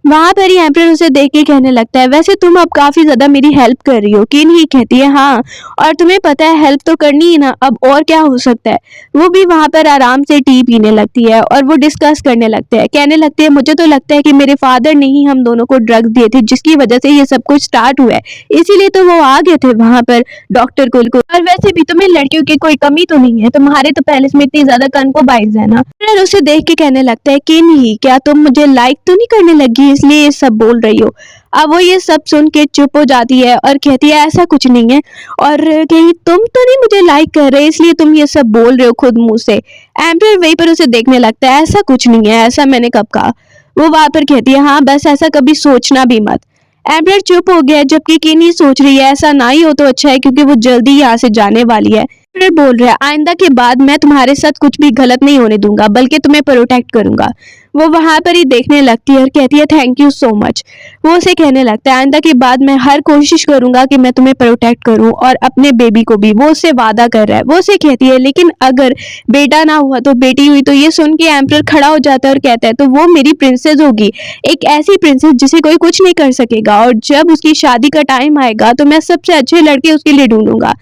वहां पर ही एम्प्रर उसे देख के कहने लगता है, वैसे तुम अब काफी ज्यादा मेरी हेल्प कर रही हो। किन ही कहती है, हाँ, और तुम्हें पता है हेल्प तो करनी ही ना, अब और क्या हो सकता है। वो भी वहां पर आराम से टी पीने लगती है और वो डिस्कस करने लगते हैं। कहने लगते हैं, मुझे तो लगता है कि मेरे फादर ने ही हम दोनों को ड्रग्स दिए थे, जिसकी वजह से ये सब कुछ स्टार्ट हुआ है, इसीलिए तो वो आ गए थे वहां पर डॉक्टर को। और वैसे भी तुम्हें लड़कियों की कोई कमी तो नहीं है, तुम्हारे तो पैलेस में इतनी ज्यादा कनकोबाइज है ना। फिर उसे देख के कहने लगता है, किन ही, क्या तुम मुझे लाइक तो नहीं करने लगी इसलिए ये सब बोल रही हो। अब वो ये सब सुन के चुप हो जाती है और कहती है, ऐसा कुछ नहीं है, और कहीं तुम तो नहीं मुझे लाइक कर रहे इसलिए तुम ये सब बोल रहे हो खुद मुंह से। एम्प्रर वहीं पर उसे देखने लगता है, ऐसा कुछ नहीं है, ऐसा मैंने कब कहा। वो वहां पर कहती है, हाँ बस ऐसा कभी सोचना भी मत। एम्प्रर चुप हो गया, जबकि किनी सोच रही है, ऐसा ना ही हो तो अच्छा है, क्योंकि वो जल्दी यहाँ से जाने वाली है। एम्प्रर बोल रहा है, आइंदा के बाद मैं तुम्हारे साथ कुछ भी गलत नहीं होने दूंगा, बल्कि तुम्हें प्रोटेक्ट करूंगा। वो वहां पर ही देखने लगती है और कहती है, थैंक यू सो मच। वो उसे कहने लगता है, आइंदा के बाद मैं हर कोशिश करूंगा कि मैं तुम्हें प्रोटेक्ट करूं, और अपने बेबी को भी। वो उससे वादा कर रहा है। वो उसे कहती है, लेकिन अगर बेटा ना हुआ तो बेटी हुई। तो ये सुन के एम्प्रर खड़ा हो जाता है और कहता है, तो वो मेरी प्रिंसेस होगी, एक ऐसी प्रिंसेस जिसे कोई कुछ नहीं कर सकेगा, और जब उसकी शादी का टाइम आएगा तो मैं सबसे अच्छे लड़के उसके लिए ढूंढूंगा।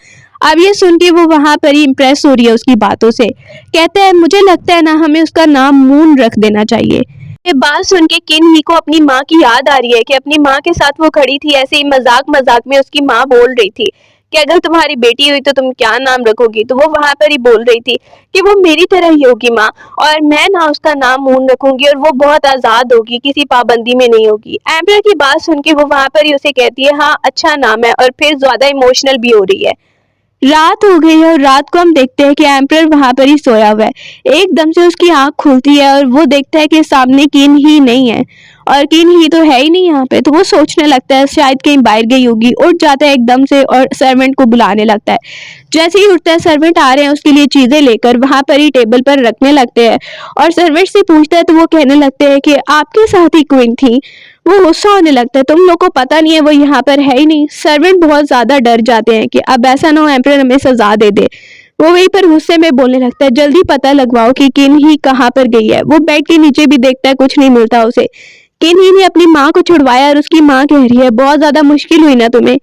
अब ये सुन के वो वहां पर ही इम्प्रेस हो रही है उसकी बातों से। कहता है, मुझे लगता है ना, हमें उसका नाम मून रख देना चाहिए। ये बात सुन के किन ही को अपनी माँ की याद आ रही है कि अपनी माँ के साथ वो खड़ी थी, ऐसे ही मजाक मजाक में उसकी माँ बोल रही थी कि अगर तुम्हारी बेटी हुई तो तुम क्या नाम रखोगी। तो वो वहां पर ही बोल रही थी कि वो मेरी तरह ही होगी माँ, और मैं ना उसका नाम मून रखूंगी और वो बहुत आजाद होगी, किसी पाबंदी में नहीं होगी। एम्पर की बात सुन के वो वहां पर ही उसे कहती है हाँ अच्छा नाम है, और फिर ज्यादा इमोशनल भी हो रही है। रात हो गई है और रात को हम देखते हैं कि एम्परर वहां पर ही सोया हुआ है। एकदम से उसकी आंख खुलती है और वो देखता है कि सामने किन ही नहीं है, और किन ही तो है ही नहीं यहाँ पे। तो वो सोचने लगता है शायद कहीं बाहर गई होगी। उठ जाता है एकदम से और सर्वेंट को बुलाने लगता है। जैसे ही उठता है सर्वेंट आ रहे हैं उसके लिए चीजें लेकर वहां पर ही टेबल पर रखने लगते हैं, और सर्वेंट से पूछता है तो वो कहने लगते हैं कि आपके साथ ही क्वीन थी। वो गुस्सा होने लगता है, तुम लोग को पता नहीं है वो यहाँ पर है ही नहीं। सर्वेंट बहुत ज्यादा डर जाते हैं कि अब ऐसा ना हो एम्परर हमें सजा दे दे। वो वहीं पर गुस्से में बोलने लगता है जल्दी पता लगवाओ कि किन ही कहाँ पर गई है। वो बेड के नीचे भी देखता है, कुछ नहीं मिलता उसे। किन ही ने अपनी माँ को छुड़वाया और उसकी माँ कह रही है बहुत ज्यादा मुश्किल हुई ना तुम्हें।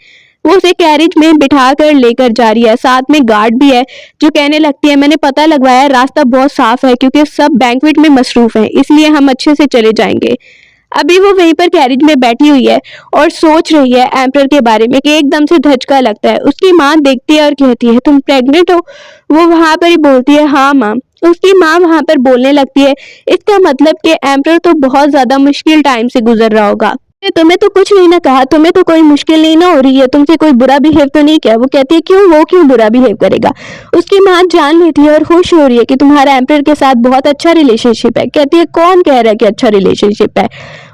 वो उसे कैरेज में बिठा कर लेकर जा रही है, साथ में गार्ड भी है जो कहने लगती है मैंने पता लगवाया रास्ता बहुत साफ है क्योंकि सब बैंक्वेट में मसरूफ हैं, इसलिए हम अच्छे से चले जाएंगे। अभी वो वहीं पर कैरेज में बैठी हुई है और सोच रही है एम्परर के बारे में कि एकदम से धचका लगता है। उसकी माँ देखती है और कहती है तुम प्रेग्नेंट हो। वो वहां पर ही बोलती है हाँ माँ। उसकी माँ वहां पर बोलने लगती है इसका मतलब कि एम्परर तो बहुत ज्यादा मुश्किल टाइम से गुजर रहा होगा। तुम्हें तो कुछ नहीं ना कहा, तुम्हें तो कोई मुश्किल नहीं ना हो रही है, तुमसे कोई बुरा बिहेव तो नहीं किया। वो कहती है क्यों, वो क्यों बुरा बिहेव करेगा। उसकी माँ जान लेती है और खुश हो रही है कि तुम्हारा एम्परर के साथ बहुत अच्छा रिलेशनशिप है। कहती है कौन कह रहा है कि अच्छा रिलेशनशिप है।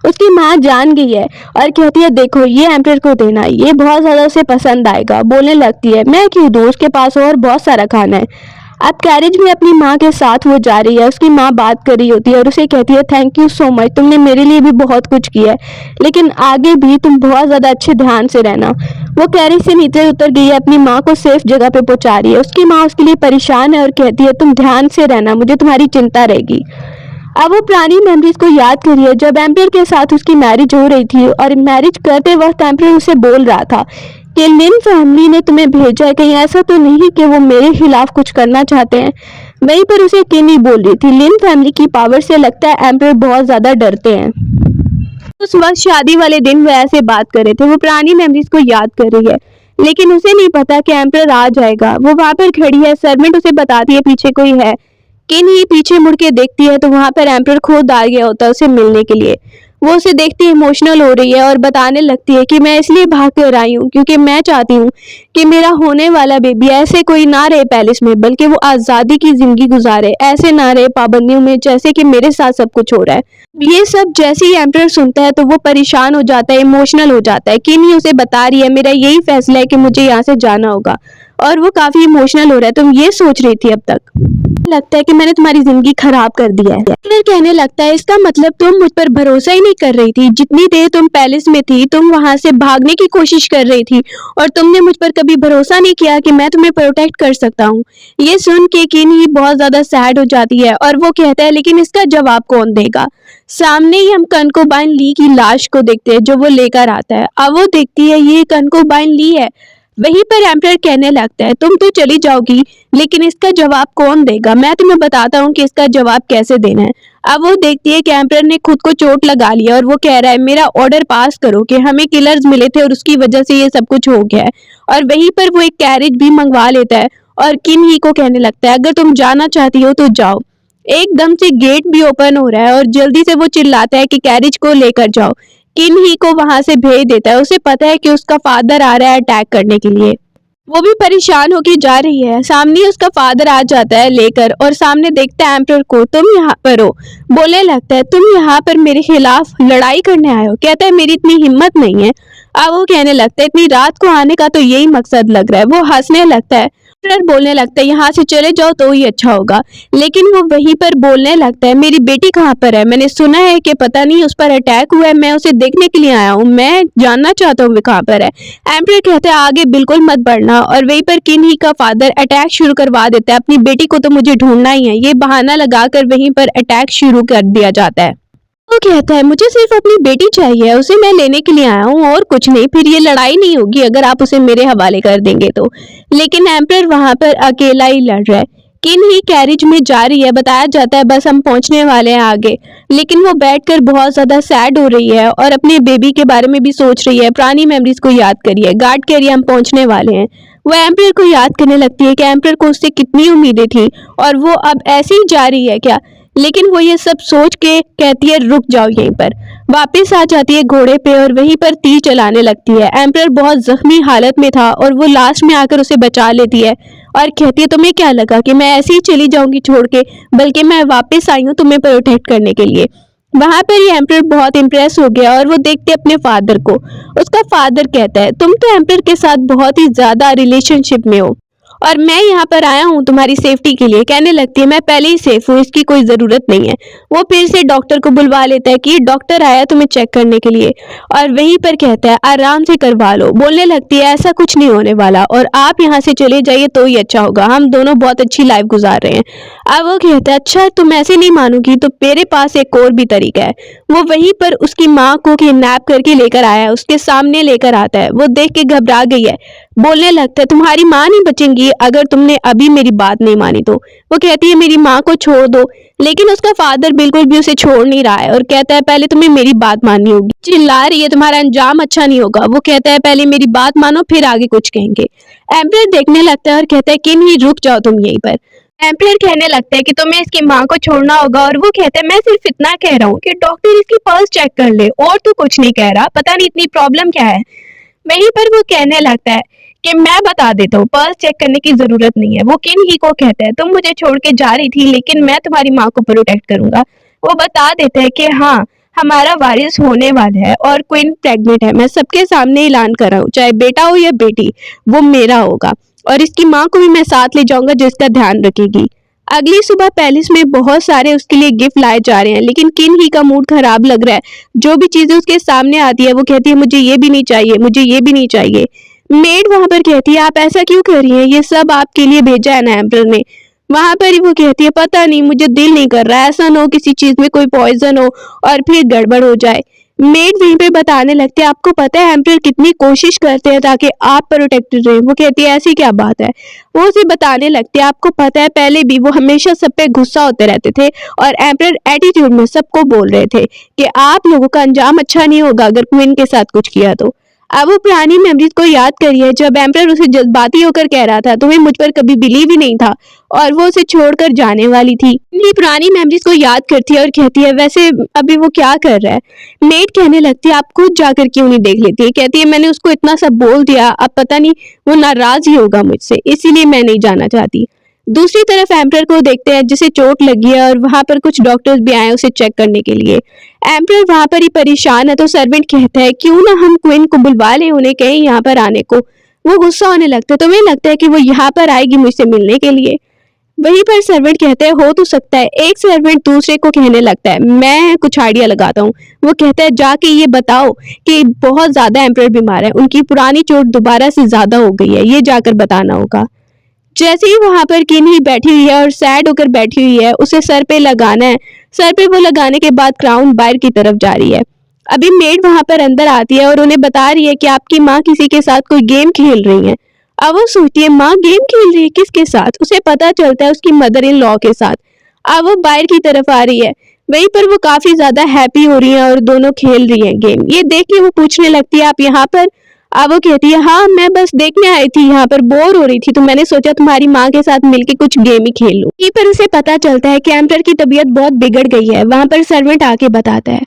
उसकी माँ जान गई है और कहती है देखो ये एम्परर को देना, ये बहुत ज्यादा उसे पसंद आएगा। बोलने लगती है मैं क्यों दूं, उसके पास और बहुत सारा खाना है। अब कैरेज में अपनी माँ के साथ वो जा रही है। उसकी माँ बात कर रही होती है और उसे कहती है थैंक यू सो मच, तुमने मेरे लिए भी बहुत कुछ किया है, लेकिन आगे भी तुम बहुत ज़्यादा अच्छे ध्यान से रहना। वो कैरेज से नीचे उतर गई है, अपनी माँ को सेफ जगह पे पहुंचा रही है। उसकी माँ उसके लिए परेशान है और कहती है तुम ध्यान से रहना, मुझे तुम्हारी चिंता रहेगी। अब वो पुरानी मेमोरीज को याद करी है जब एम्परर के साथ उसकी मैरिज हो रही थी, और मैरिज करते वक्त एम्परर उसे बोल रहा था कि लिन फैमिली ने तुम्हें भेजा है, कहीं ऐसा तो नहीं कि वो मेरे खिलाफ कुछ करना चाहते हैं। वहीं पर उसे किनी बोल रही थी लिन फैमिली की पावर से लगता है एम्परर बहुत ज्यादा डरते हैं। उस वक्त शादी वाले दिन वो ऐसे बात कर रहे थे, वो पुरानी मेमोरीज को याद कर रही है, लेकिन उसे नहीं पता कि एम्परर आ जाएगा। वो वहां पर खड़ी है, सर्वेंट उसे बताती है पीछे कोई है। किन ही पीछे मुड़ के देखती है तो वहां पर एम्परर खुद आ गया होता है उसे मिलने के लिए। वो उसे देखती इमोशनल हो रही है और बताने लगती है कि मैं इसलिए भाग कर आई हूँ क्योंकि मैं चाहती हूँ कि मेरा होने वाला बेबी ऐसे कोई ना रहे पैलेस में, बल्कि वो आज़ादी की जिंदगी गुजारे, ऐसे ना रहे पाबंदियों में जैसे कि मेरे साथ सब कुछ हो रहा है। ये सब जैसे ही एम्परर सुनता है तो वो परेशान हो जाता है, इमोशनल हो जाता है। किन ही उसे बता रही है मेरा यही फैसला है कि मुझे यहाँ से जाना होगा, और वो काफी इमोशनल हो रहा है। तुम ये सोच रही थी अब तक, लगता है कि मैंने तुम्हारी जिंदगी खराब कर दिया है। फिर कहने लगता है इसका मतलब तुम मुझ पर भरोसा ही नहीं कर रही थी। जितनी देर तुम पैलेस में थी तुम वहां से भागने की कोशिश कर रही थी, और तुमने मुझ पर कभी भरोसा नहीं किया कि मैं तुम्हें प्रोटेक्ट कर सकता हूँ। ये सुन के किन ही बहुत ज्यादा सैड हो जाती है और वो कहता है लेकिन इसका जवाब कौन देगा। सामने ही हम कनकोबाइन ली की लाश को देखते हैं जो वो लेकर आता है। अब वो देखती है ये कनकोबाइन ली है। वहीं पर एम्परर कहने लगता है तुम तो चली जाओगी, लेकिन इसका जवाब कौन देगा, मैं तुम्हें बताता हूँ कि इसका जवाब कैसे देना है। अब वो देखती है कि एम्परर ने खुद को चोट लगा लिया और वो कह रहा है मेरा ऑर्डर पास करो कि हमें किलर्स मिले थे और उसकी वजह से ये सब कुछ हो गया है। और वहीं पर वो एक कैरेज भी मंगवा लेता है और किन ही को कहने लगता है अगर तुम जाना चाहती हो तो जाओ। एकदम से गेट भी ओपन हो रहा है और जल्दी से वो चिल्लाता है कि कैरेज को लेकर जाओ। किन ही को वहां से भेज देता है, उसे पता है कि उसका फादर आ रहा है अटैक करने के लिए। वो भी परेशान होकर जा रही है, सामने उसका फादर आ जाता है लेकर, और सामने देखता है एम्परर को। तुम यहाँ पर हो, बोलने लगता है तुम यहाँ पर मेरे खिलाफ लड़ाई करने आए हो। कहता है मेरी इतनी हिम्मत नहीं है। अब वो कहने लगता है इतनी रात को आने का तो यही मकसद लग रहा है। वो हंसने लगता है, एम्परर बोलने लगता है यहाँ से चले जाओ तो ही अच्छा होगा। लेकिन वो वहीं पर बोलने लगता है मेरी बेटी कहाँ पर है, मैंने सुना है कि पता नहीं उस पर अटैक हुआ है, मैं उसे देखने के लिए आया हूँ, मैं जानना चाहता हूँ वो कहाँ पर है। एम्परर कहता है आगे बिल्कुल मत बढ़ना, और वहीं पर किन ही का फादर अटैक शुरू करवा देता है। अपनी बेटी को तो मुझे ढूंढना ही है, ये बहाना लगाकर वहीं पर अटैक शुरू कर दिया जाता है। वो कहता है मुझे सिर्फ अपनी बेटी चाहिए, उसे मैं लेने के लिए आया हूँ और कुछ नहीं, फिर ये लड़ाई नहीं होगी अगर आप उसे मेरे हवाले कर देंगे तो। लेकिन एम्परर वहां पर अकेला ही लड़ रहा है। किन ही कैरेज में जा रही है, बताया जाता है बस हम पहुंचने वाले हैं आगे। लेकिन वो बैठकर बहुत ज्यादा सैड हो रही है और अपने बेबी के बारे में भी सोच रही है, पुरानी मेमोरीज को याद करी है। गार्ड कह रही है हम पहुंचने वाले हैं। वो एम्प्रर को याद करने लगती है कि एम्प्रर को उससे कितनी उम्मीदें थी और वो अब ऐसे ही जा रही है क्या। लेकिन वो ये सब सोच के कहती है रुक जाओ यहीं पर। वापस आ जाती है घोड़े पे और वहीं पर तीर चलाने लगती है। एम्प्रर बहुत जख्मी हालत में था और वो लास्ट में आकर उसे बचा लेती है और कहती है तुम्हें क्या लगा कि मैं ऐसे ही चली जाऊंगी छोड़ के, बल्कि मैं वापस आई हूँ तुम्हें प्रोटेक्ट करने के लिए। वहां पर ये एम्प्रर बहुत इम्प्रेस हो गया और वो देखते अपने फादर को। उसका फादर कहता है तुम तो एम्प्रर के साथ बहुत ही ज्यादा रिलेशनशिप में हो और मैं यहाँ पर आया हूँ तुम्हारी सेफ्टी के लिए। कहने लगती है मैं पहले ही सेफ हूँ, इसकी कोई जरूरत नहीं है। वो फिर से डॉक्टर को बुलवा लेता है कि डॉक्टर आया तुम्हें चेक करने के लिए और वहीं पर कहता है आराम से करवा लो। बोलने लगती है ऐसा कुछ नहीं होने वाला और आप यहाँ से चले जाइए तो ही अच्छा होगा, हम दोनों बहुत अच्छी लाइफ गुजार रहे हैं। अब वो कहता है अच्छा तुम ऐसे नहीं मानोगी तो मेरे पास एक और भी तरीका है। वो वहीं पर उसकी माँ को किडनैप करके लेकर आया है, उसके सामने लेकर आता है। वो देख के घबरा गई है, बोलने लगता है तुम्हारी माँ नहीं बचेंगी अगर तुमने अभी मेरी बात नहीं मानी तो। वो कहती है मेरी माँ को छोड़ दो, लेकिन उसका फादर बिल्कुल भी उसे छोड़ नहीं रहा है और कहता है पहले तुम्हें मेरी बात माननी होगी। चिल्ला रही है तुम्हारा अंजाम अच्छा नहीं होगा। वो कहता है पहले मेरी बात मानो फिर आगे कुछ कहेंगे। एम्प्रर देखने लगता है और कहता है किन ही रुक जाओ तुम यहीं पर। एम्प्रर कहने लगता है कि तुम्हें इसकी माँ को छोड़ना होगा और वो कहता है मैं सिर्फ इतना कह रहा हूँ कि डॉक्टर इसकी पल्स चेक कर ले और तो कुछ नहीं कह रहा, पता नहीं इतनी प्रॉब्लम क्या है। वहीं पर वो कहने लगता है कि मैं बता देता हूँ पल्स चेक करने की जरूरत नहीं है। वो किन ही को कहता है तुम मुझे छोड़ के जा रही थी लेकिन मैं तुम्हारी माँ को प्रोटेक्ट करूंगा। वो बता देता है कि हाँ हमारा वारिस होने वाला है और क्वीन प्रेग्नेंट है। मैं सबके सामने ऐलान कर रहा हूँ चाहे बेटा हो या बेटी वो मेरा होगा और इसकी माँ को भी मैं साथ ले जाऊंगा जो इसका ध्यान रखेगी। अगली सुबह पैलेस में बहुत सारे उसके लिए गिफ्ट लाए जा रहे हैं लेकिन किन ही का मूड खराब लग रहा है। जो भी चीजें उसके सामने आती है वो कहती है मुझे ये भी नहीं चाहिए, मुझे ये भी नहीं चाहिए। मेड वहां पर कहती है आप ऐसा क्यों कर रही हैं, ये सब आपके लिए भेजा है ना एम्प्रर ने। वहां पर ही वो कहती है पता नहीं मुझे दिल नहीं कर रहा, ऐसा ना हो किसी चीज में कोई पॉइजन हो और फिर गड़बड़ हो जाए। मेड वहीं पे बताने लगते हैं आपको पता है एम्प्रर कितनी कोशिश करते हैं ताकि आप प्रोटेक्टेड रहें। वो कहती है ऐसी क्या बात है। वो उसे बताने लगते हैं आपको पता है पहले भी वो हमेशा सब पे गुस्सा होते रहते थे और एम्प्रर एटीट्यूड में सबको बोल रहे थे कि आप लोगों का अंजाम अच्छा नहीं होगा अगर क्वीन के साथ कुछ किया तो। अब वो पुरानी मेमोरीज को याद करिए जब एम्प्रर उसे जज्बाती होकर कह रहा था तुम्हें मुझ पर कभी बिलीव ही नहीं था और वो उसे छोड़कर जाने वाली थी। ये पुरानी मेमोरीज को याद करती है और कहती है वैसे अभी वो क्या कर रहा है। मेड कहने लगती है आप खुद जाकर क्यों नहीं देख लेती। कहती है मैंने उसको इतना सब बोल दिया, अब पता नहीं वो नाराज ही होगा मुझसे, इसीलिए मैं नहीं जाना चाहती। दूसरी तरफ एम्प्रर को देखते हैं जिसे चोट लगी है और वहां पर कुछ डॉक्टर्स भी आए उसे चेक करने के लिए। एम्प्रर वहां पर ही परेशान है तो सर्वेंट कहता है क्यों ना हम क्वीन को बुलवा लें, उन्हें कहें यहाँ पर आने को। वो गुस्सा होने लगता है तुम्हें लगता है कि वो यहाँ पर आएगी मुझसे मिलने के लिए। वहीं पर सर्वेंट कहते हैं हो तो सकता है। एक सर्वेंट दूसरे को कहने लगता है मैं कुछ आइडिया लगाता हूँ। वो कहता है जाके ये बताओ कि बहुत ज्यादा एम्प्रर बीमार है, उनकी पुरानी चोट दोबारा से ज्यादा हो गई है, ये जाकर बताना होगा। जैसे ही वहां पर किन्ही बैठी हुई है और सैड होकर बैठी हुई है, उसे सर पे लगाना है। सर पे वो लगाने के बाद क्राउन बाहर की तरफ जा रही है। अभी मेड वहां पर अंदर आती है और उन्हें बता रही है कि आपकी माँ किसी के साथ कोई गेम खेल रही है। अब वो सोचती है माँ गेम खेल रही है किसके साथ, उसे पता चलता है उसकी मदर इन लॉ के साथ। अब वो बाहर की तरफ आ रही है, वहीं पर वो काफी ज्यादा हैप्पी हो रही है और दोनों खेल रही हैं गेम। ये देख के वो पूछने लगती है आप यहाँ पर। अब वो कहती है हाँ मैं बस देखने आई थी, यहाँ पर बोर हो रही थी तो मैंने सोचा तुम्हारी माँ के साथ मिलके कुछ गेम ही खेल लूं। यहीं पर उसे पता चलता है कि एम्प्रर की तबीयत बहुत बिगड़ गई है। वहां पर सर्वेंट आके बताता है।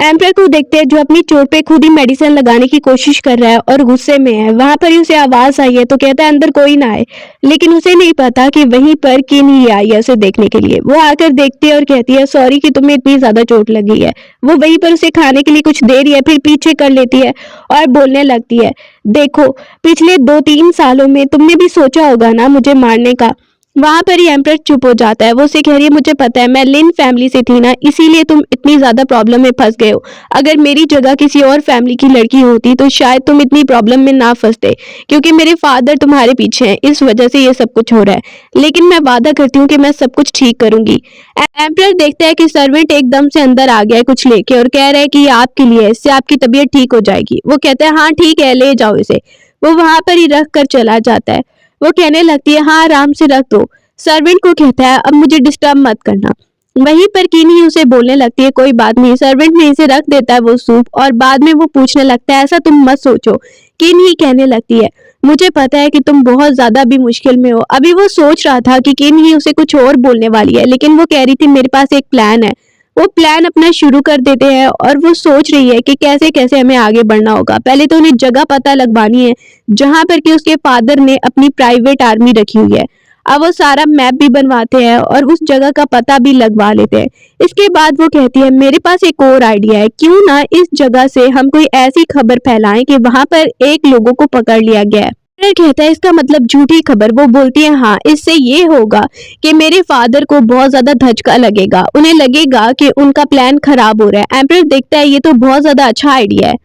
एम्प्रर को देखते हैं जो अपनी चोट पे खुद ही मेडिसिन लगाने की कोशिश कर रहा है और गुस्से में है। वहां पर ही उसे आवाज आई है तो कहता है अंदर कोई ना आए, लेकिन उसे नहीं पता कि वहीं पर किन ही आई है उसे देखने के लिए। वो आकर देखती है और कहती है सॉरी कि तुम्हें इतनी ज्यादा चोट लगी है। वो वहीं पर उसे खाने के लिए कुछ दे रही है, फिर पीछे कर लेती है और बोलने लगती है देखो पिछले 2-3 सालों में तुमने भी सोचा होगा ना मुझे मारने का। वहां पर ही एम्प्रर चुप हो जाता है। वो उसे कह रही है मुझे पता है मैं लिन फैमिली से थी ना, इसीलिए तुम इतनी ज्यादा प्रॉब्लम में फंस गए हो। अगर मेरी जगह किसी और फैमिली की लड़की होती तो शायद तुम इतनी प्रॉब्लम में ना फंसते, क्योंकि मेरे फादर तुम्हारे पीछे हैं, इस वजह से ये सब कुछ हो रहा है। लेकिन मैं वादा करती हूँ कि मैं सब कुछ ठीक करूंगी। एम्प्रर देखता है कि सर्वेंट एकदम से अंदर आ गया है कुछ लेके और कह रहा है कि ये आपके लिए है, इससे आपकी तबीयत ठीक हो जाएगी। वो कहता है हाँ ठीक है ले जाओ इसे। वो वहां पर ही रख कर चला जाता है। वो कहने लगती है हाँ आराम से रख दो। सर्वेंट को कहता है अब मुझे डिस्टर्ब मत करना। वहीं पर कीनी उसे बोलने लगती है कोई बात नहीं। सर्वेंट में इसे रख देता है वो सूप और बाद में वो पूछने लगता है ऐसा तुम मत सोचो। कीनी कहने लगती है मुझे पता है कि तुम बहुत ज्यादा भी मुश्किल में हो। अभी वो सोच रहा था कि कीनी उसे कुछ और बोलने वाली है, लेकिन वो कह रही थी मेरे पास एक प्लान है। वो प्लान अपना शुरू कर देते हैं और वो सोच रही है कि कैसे कैसे हमें आगे बढ़ना होगा। पहले तो उन्हें जगह पता लगवानी है जहां पर कि उसके फादर ने अपनी प्राइवेट आर्मी रखी हुई है। अब वो सारा मैप भी बनवाते हैं और उस जगह का पता भी लगवा लेते हैं। इसके बाद वो कहती है मेरे पास एक और आइडिया है, क्यों ना इस जगह से हम कोई ऐसी खबर फैलाएं कि वहां पर एक लोगों को पकड़ लिया गया है। एम्परर कहता है इसका मतलब झूठी खबर। वो बोलती है हाँ, इससे ये होगा कि मेरे फादर को बहुत ज्यादा धचका लगेगा, उन्हें लगेगा कि उनका प्लान खराब हो रहा है। एम्परर देखता है ये तो बहुत ज्यादा अच्छा आइडिया है।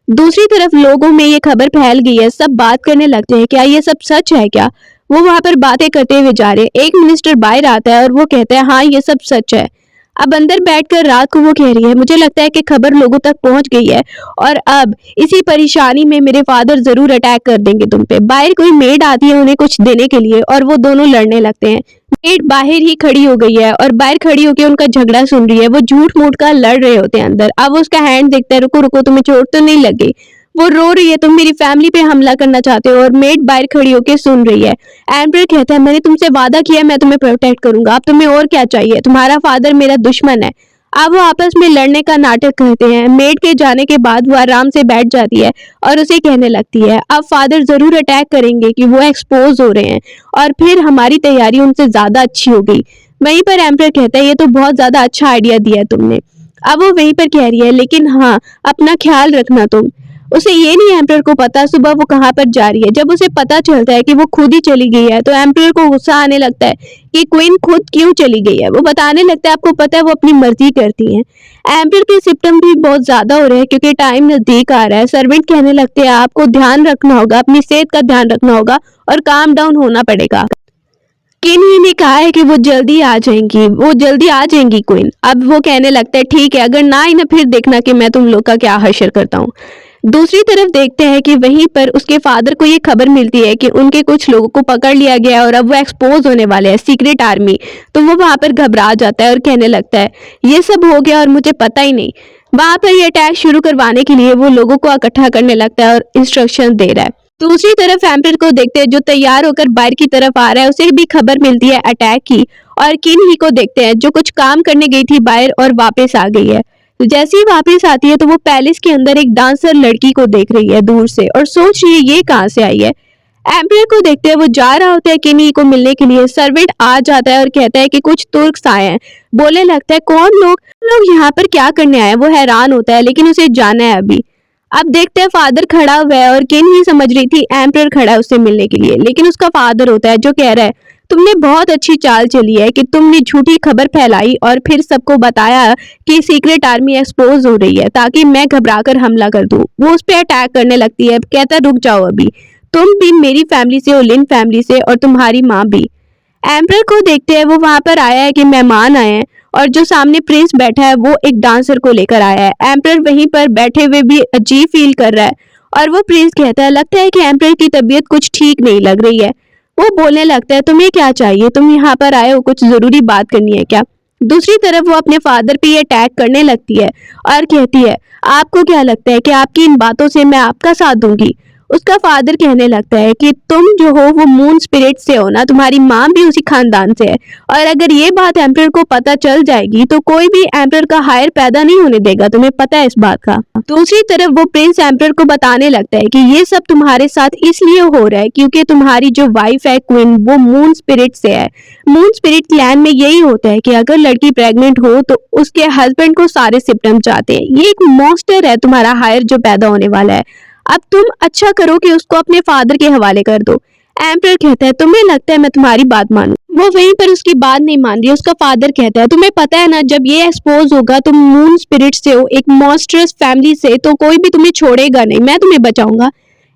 दूसरी तरफ लोगों में ये खबर फैल गई है, सब बात करने लगते हैं क्या ये सब सच है क्या। वो वहां पर बातें करते हुए जा रहे हैं। एक मिनिस्टर बाहर आता है और वो कहता है हाँ ये सब सच है। अब अंदर बैठकर रात को वो कह रही है मुझे लगता है कि खबर लोगों तक पहुंच गई है और अब इसी परेशानी में मेरे फादर जरूर अटैक कर देंगे तुम पे। बाहर कोई मेड आती है उन्हें कुछ देने के लिए और वो दोनों लड़ने लगते हैं। मेड बाहर ही खड़ी हो गई है और बाहर खड़ी होकर उनका झगड़ा सुन रही है। वो झूठ मूठ का लड़ रहे होते हैं अंदर। अब वो उसका हैंड देखता है रुको रुको तुम्हें चोट तो नहीं लग गई। वो रो रही है तुम मेरी फैमिली पे हमला करना चाहते हो और मेड बाहर खड़ी होकर सुन रही है। एम्परर कहता है मैंने तुमसे वादा किया मैं तुम्हें प्रोटेक्ट करूंगा, अब तुम्हें और क्या चाहिए, तुम्हारा फादर मेरा दुश्मन है। अब वो आपस में लड़ने का नाटक करते हैं। मेड के जाने के बाद वो आराम से बैठ जाती है और उसे कहने लगती है अब फादर जरूर अटैक करेंगे कि वो एक्सपोज हो रहे हैं और फिर हमारी तैयारी उनसे ज्यादा अच्छी हो गई। वहीं पर एम्परर कहता है ये तो बहुत ज्यादा अच्छा आइडिया दिया तुमने। अब वो वहीं पर कह रही है लेकिन हाँ अपना ख्याल रखना तुम। उसे ये नहीं एम्परर को पता सुबह वो कहाँ पर जा रही है। जब उसे पता चलता है कि वो खुद ही चली गई है तो एम्परर को गुस्सा आने लगता है कि क्वीन खुद क्यों चली गई है। वो बताने लगता है आपको पता है वो अपनी मर्जी करती हैं। एम्परर के सिम्टम भी बहुत ज्यादा हो रहे हैं क्योंकि टाइम नजदीक आ रहा है। सर्वेंट कहने लगते हैं आपको ध्यान रखना होगा, अपनी सेहत का ध्यान रखना होगा और काम डाउन होना पड़ेगा। किन्ही ने कहा है कि वो जल्दी आ जाएंगी, वो जल्दी आ जाएंगी क्वीन। अब वो कहने लगता है ठीक है अगर ना आई ना फिर देखना कि मैं तुम लोग का क्या हश्र करता हूँ। दूसरी तरफ देखते हैं कि वहीं पर उसके फादर को ये खबर मिलती है कि उनके कुछ लोगों को पकड़ लिया गया है और अब वो एक्सपोज होने वाले हैं, सीक्रेट आर्मी। तो वो वहां पर घबरा जाता है और कहने लगता है ये सब हो गया और मुझे पता ही नहीं। वहां पर ये अटैक शुरू करवाने के लिए वो लोगों को इकट्ठा करने लगता है और इंस्ट्रक्शन दे रहा है। दूसरी तरफ एम्परर को देखते हैं जो तैयार होकर बाहर की तरफ आ रहा है, उसे भी खबर मिलती है अटैक की। और किन्ही को देखते हैं जो कुछ काम करने गई थी बाहर और वापस आ गई है। तो जैसे ही वापस आती है तो वो पैलेस के अंदर एक डांसर लड़की को देख रही है दूर से और सोच रही है ये कहाँ से आई है। एम्परर को देखते हैं वो जा रहा होता है किन्ही को मिलने के लिए। सर्वेंट आ जाता है और कहता है कि कुछ तुर्क्स आए हैं। बोलने लगता है कौन लोग यहाँ पर क्या करने आए हैं। वो हैरान होता है लेकिन उसे जाना है अभी। अब देखते हैं फादर खड़ा हुआ है और किन्ही समझ रही थी एम्परर खड़ा है उससे मिलने के लिए, लेकिन उसका फादर होता है जो कह रहा है तुमने बहुत अच्छी चाल चली है कि तुमने झूठी खबर फैलाई और फिर सबको बताया कि सीक्रेट आर्मी एक्सपोज हो रही है ताकि मैं घबराकर हमला कर दूं। वो उस पर अटैक करने लगती है। कहता रुक जाओ अभी, तुम भी मेरी फैमिली से हो, लिन फैमिली से, और तुम्हारी माँ भी। एम्परर को देखते हैं वो वहां पर आया है कि मेहमान आए हैं और जो सामने प्रिंस बैठा है वो एक डांसर को लेकर आया है। एम्परर वहीं पर बैठे हुए भी अजीब फील कर रहा है और वो प्रिंस कहता है लगता है कि एम्परर की तबीयत कुछ ठीक नहीं लग रही है। वो बोलने लगता है तुम्हें क्या चाहिए, तुम यहाँ पर आए हो, कुछ जरूरी बात करनी है क्या। दूसरी तरफ वो अपने फादर पे अटैक करने लगती है और कहती है आपको क्या लगता है कि आपकी इन बातों से मैं आपका साथ दूंगी। उसका फादर कहने लगता है कि तुम जो हो वो मून स्पिरिट से हो ना, तुम्हारी माँ भी उसी खानदान से है और अगर ये बात एम्परर को पता चल जाएगी तो कोई भी एम्परर का हायर पैदा नहीं होने देगा, तुम्हें पता है इस बात का। दूसरी तरफ वो प्रिंस एम्परर को बताने लगता है कि ये सब तुम्हारे साथ इसलिए हो रहा है क्योंकि तुम्हारी जो वाइफ है क्वीन वो मून स्पिरिट से है। मून स्पिरिट क्लैन में यही होता है कि अगर लड़की प्रेग्नेंट हो तो उसके हस्बैंड को सारे सिम्टम्स आते हैं। ये एक मॉन्स्टर है तुम्हारा हायर जो पैदा होने वाला है। अब तुम अच्छा करो कि उसको अपने फादर के हवाले कर दो। एम्परर कहता है तुम्हें लगता है मैं तुम्हारी बात मानूं। वो वहीं पर उसकी बात नहीं मान रही। उसका फादर कहता है तुम्हें पता है ना जब ये एक्सपोज होगा तुम मून स्पिरिट से हो, एक मॉन्स्टरस फैमिली से, तो कोई भी तुम्हें छोड़ेगा नहीं, मैं तुम्हें बचाऊंगा।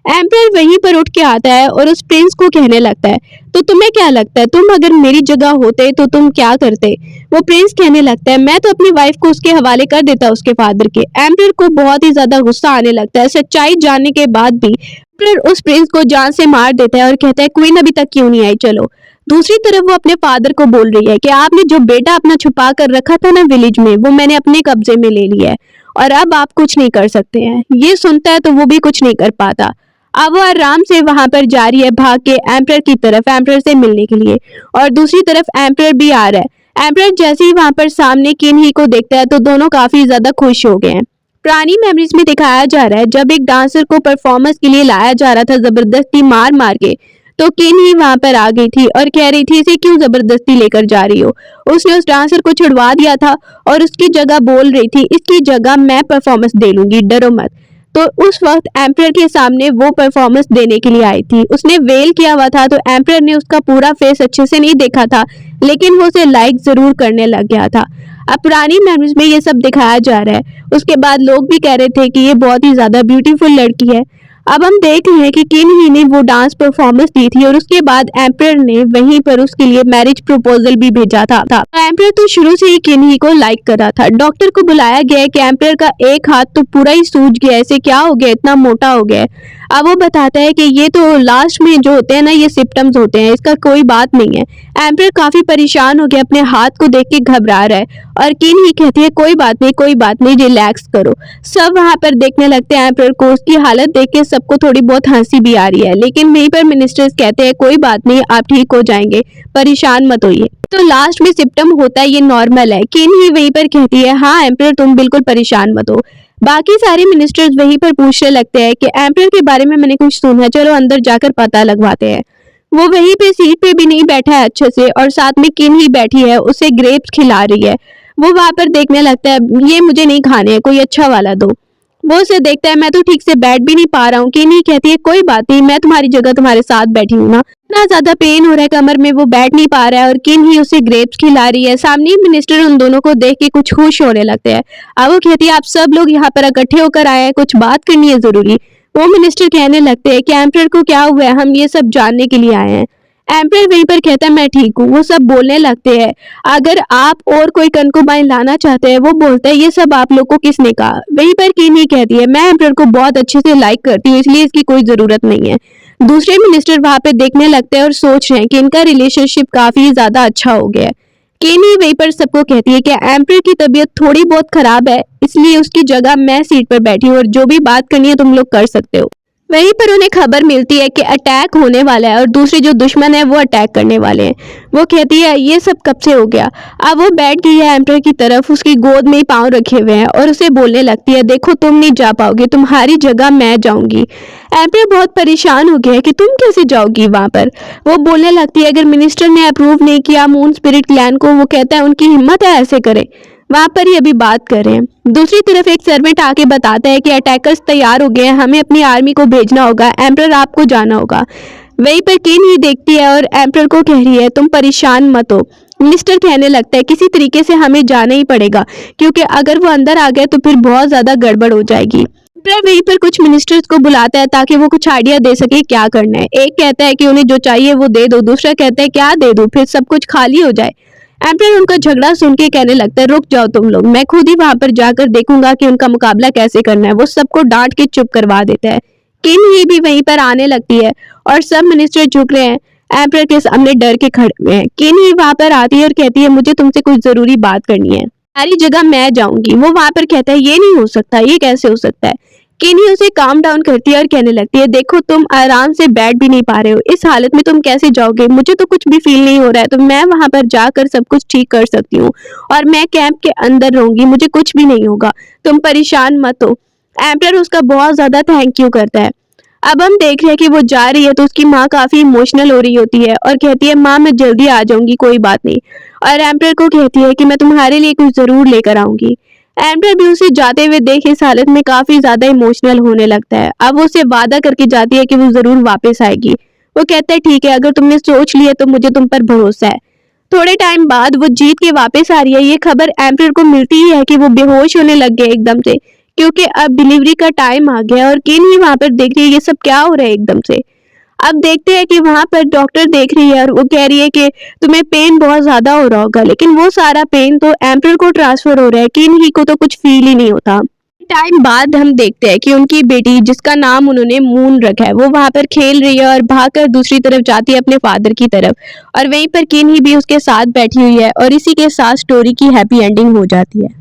एम्परर वहीं पर उठ के आता है और उस प्रिंस को कहने लगता है तो तुम्हें क्या लगता है तुम अगर मेरी जगह होते तो तुम क्या करते। वो प्रिंस कहने लगता है मैं तो अपनी वाइफ को उसके हवाले कर देता उसके फादर के। एम्परर को बहुत ही ज्यादा गुस्सा आने लगता है। सच्चाई जानने के बाद भी एम्परर उस प्रिंस को जान से मार देता है और कहता है क्वीन अभी तक क्यों नहीं आई, चलो। दूसरी तरफ वो अपने फादर को बोल रही है कि आपने जो बेटा अपना छुपा कर रखा था ना विलेज में, वो मैंने अपने कब्जे में ले लिया है और अब आप कुछ नहीं कर सकते हैं। ये सुनता है तो वो भी कुछ नहीं कर पाता। अब वो आराम से वहां पर जा रही है भाग के एम्परर की तरफ, एम्परर से मिलने के लिए, और दूसरी तरफ एम्परर भी आ रहा है। एम्परर जैसे ही वहां पर सामने किन ही को देखता है तो दोनों काफी ज्यादा खुश हो गए हैं। पुरानी मेमोरीज में दिखाया जा रहा है जब एक डांसर को परफॉर्मेंस के लिए लाया जा रहा था जबरदस्ती मार मार के, तो किन ही वहां पर आ गई थी और कह रही थी इसे क्यों जबरदस्ती लेकर जा रही हो। उसने उस डांसर को छुड़वा दिया था और उसकी जगह बोल रही थी इसकी जगह मैं परफॉर्मेंस दे लूंगी, डरो मत। तो उस वक्त एम्परर के सामने वो परफॉर्मेंस देने के लिए आई थी। उसने वेल किया हुआ था तो एम्परर ने उसका पूरा फेस अच्छे से नहीं देखा था, लेकिन वो उसे लाइक जरूर करने लग गया था। अब पुरानी मेमोरीज में ये सब दिखाया जा रहा है। उसके बाद लोग भी कह रहे थे कि ये बहुत ही ज्यादा ब्यूटीफुल लड़की है। अब हम देख रहे हैं कि किन ही ने वो डांस परफॉर्मेंस दी थी और उसके बाद एम्परर ने वहीं पर उसके लिए मैरिज प्रपोजल भी भेजा था। एम्परर तो शुरू से ही किन ही को लाइक कर रहा था। डॉक्टर को बुलाया गया है कि एम्परर का एक हाथ तो पूरा ही सूज गया है, ऐसे क्या हो गया, इतना मोटा हो गया है। अब वो बताता है कि ये तो लास्ट में जो होते हैं ना, ये सिम्टम्स होते हैं, इसका कोई बात नहीं है। एम्परर काफी परेशान हो गया, अपने हाथ को देख के घबरा रहा है और किन ही कहती है कोई बात नहीं, कोई बात नहीं, रिलैक्स करो। सब वहां पर देखने लगते हैं एम्परर को। उसकी हालत देख के सबको थोड़ी बहुत हंसी भी आ रही है, लेकिन वहीं पर मिनिस्टर्स कहते हैं कोई बात नहीं, आप ठीक हो जाएंगे, परेशान मत होइए। तो लास्ट में सिम्टम होता है, ये नॉर्मल है। किन ही वहीं पर कहती है हाँ एम्परर तुम बिल्कुल परेशान मत हो। बाकी सारे मिनिस्टर्स वहीं पर पूछने लगते हैं कि एम्परर के बारे में मैंने कुछ सुना है, चलो अंदर जाकर पता लगवाते हैं। वो वहीं पे सीट पे भी नहीं बैठा है अच्छे से और साथ में किन ही बैठी है, उसे ग्रेप्स खिला रही है। वो वहां पर देखने लगता है ये मुझे नहीं खाने हैं, कोई अच्छा वाला दो। वो उसे देखता है मैं तो ठीक से बैठ भी नहीं पा रहा हूँ। किन ही कहती है कोई बात नहीं, मैं तुम्हारी जगह तुम्हारे साथ बैठी हूँ ना। इतना ज्यादा पेन हो रहा है कमर में, वो बैठ नहीं पा रहा है और किन ही उसे ग्रेप्स खिला रही है। सामने मिनिस्टर उन दोनों को देख के कुछ खुश होने लगते हैं। अब वो कहती है आप सब लोग यहाँ पर इकट्ठे होकर आए हैं, कुछ बात करनी है जरूरी। वो मिनिस्टर कहने लगते हैं कि एम्परर को क्या हुआ है, हम ये सब जानने के लिए आए हैं। एम्परर वहीं पर कहता है मैं ठीक हूँ। वो सब बोलने लगते हैं अगर आप और कोई कंकुबाइन लाना चाहते हैं। वो बोलता है ये सब आप लोग को किसने कहा। वहीं पर किनी कहती है मैं एम्परर को बहुत अच्छे से लाइक करती हूँ, इसलिए इसकी कोई जरूरत नहीं है। दूसरे मिनिस्टर वहां पे देखने लगते हैं और सोच रहे हैं कि इनका रिलेशनशिप काफी ज्यादा अच्छा हो गया है। केनी वहीं पर सबको कहती है कि एम्परर की तबीयत थोड़ी बहुत खराब है, इसलिए उसकी जगह मैं सीट पर बैठी हूँ और जो भी बात करनी है तुम लोग कर सकते हो। वहीं पर उन्हें खबर मिलती है कि अटैक होने वाला है और दूसरे जो दुश्मन है वो अटैक करने वाले हैं। वो कहती है ये सब कब से हो गया। अब वो बैठ गई है एम्परर की तरफ, उसकी गोद में ही पांव रखे हुए हैं और उसे बोलने लगती है देखो तुम नहीं जा पाओगे, तुम्हारी जगह मैं जाऊंगी। एम्परर बहुत परेशान हो गया है कि तुम कैसे जाओगी वहां पर। वो बोलने लगती है अगर मिनिस्टर ने अप्रूव नहीं किया मून स्पिरिट क्लैन को, वो कहता है उनकी हिम्मत है ऐसे करे। वहां पर ही अभी बात कर रहे हैं। दूसरी तरफ एक सर्वेंट आके बताता है कि अटैकर्स तैयार हो गए हैं, हमें अपनी आर्मी को भेजना होगा, एम्परर आपको जाना होगा। वहीं पर किन ही देखती है और एम्परर को कह रही है तुम परेशान मत हो। मिनिस्टर कहने लगता है किसी तरीके से हमें जाना ही पड़ेगा, क्योंकि अगर वो अंदर आ गए तो फिर बहुत ज्यादा गड़बड़ हो जाएगी। वहीं पर कुछ मिनिस्टर्स को बुलाता है ताकि वो कुछ आइडिया दे सके क्या करना है। एक कहता है कि उन्हें जो चाहिए वो दे दो, दूसरा कहता है क्या दे दो, फिर सब कुछ खाली हो जाए। एम्परर उनका झगड़ा सुन के कहने लगता है रुक जाओ तुम लोग, मैं खुद ही वहां पर जाकर देखूंगा कि उनका मुकाबला कैसे करना है। वो सबको डांट के चुप करवा देता है। किन ही भी वहीं पर आने लगती है और सब मिनिस्टर झुक रहे हैं, एम्परर के सामने डर के खड़े हुए हैं। किन ही वहां पर आती है और कहती है मुझे तुमसे कुछ जरूरी बात करनी है, सारी जगह मैं जाऊंगी। वो वहां पर कहता है ये नहीं हो सकता, ये कैसे हो सकता है। किनी उसे काम डाउन करती है और कहने लगती है देखो तुम आराम से बैठ भी नहीं पा रहे हो, इस हालत में तुम कैसे जाओगे, मुझे तो कुछ भी फील नहीं हो रहा है, तो मैं वहां पर जाकर सब कुछ ठीक कर सकती हूँ और मैं कैंप के अंदर रहूंगी, मुझे कुछ भी नहीं होगा, तुम परेशान मत हो। एम्परर उसका बहुत ज्यादा थैंक यू करता है। अब हम देख रहे हैं कि वो जा रही है तो उसकी माँ काफी इमोशनल हो रही होती है और कहती है माँ मैं जल्दी आ जाऊंगी, कोई बात नहीं। और एम्परर को कहती है कि मैं तुम्हारे लिए कुछ जरूर लेकर आऊंगी। एम्परर भी उसे जाते हुए देख इस हालत में काफी ज्यादा इमोशनल होने लगता है। अब वो उसे वादा करके जाती है कि वो जरूर वापस आएगी। वो कहता है ठीक है, अगर तुमने सोच लिया तो मुझे तुम पर भरोसा है। थोड़े टाइम बाद वो जीत के वापस आ रही है। ये खबर एम्परर को मिलती ही है कि वो बेहोश होने लग गए एकदम से, क्योंकि अब डिलीवरी का टाइम आ गया और किन ही वहां पर देख रही है ये सब क्या हो रहा है एकदम से। अब देखते हैं कि वहां पर डॉक्टर देख रही है और वो कह रही है कि तुम्हें पेन बहुत ज्यादा हो रहा होगा, लेकिन वो सारा पेन तो एम्परर को ट्रांसफर हो रहा है, किन ही को तो कुछ फील ही नहीं होता। टाइम बाद हम देखते हैं कि उनकी बेटी, जिसका नाम उन्होंने मून रखा है, वो वहां पर खेल रही है और भागकर दूसरी तरफ जाती है अपने फादर की तरफ, और वहीं पर किन्ही भी उसके साथ बैठी हुई है, और इसी के साथ स्टोरी की हैप्पी एंडिंग हो जाती है।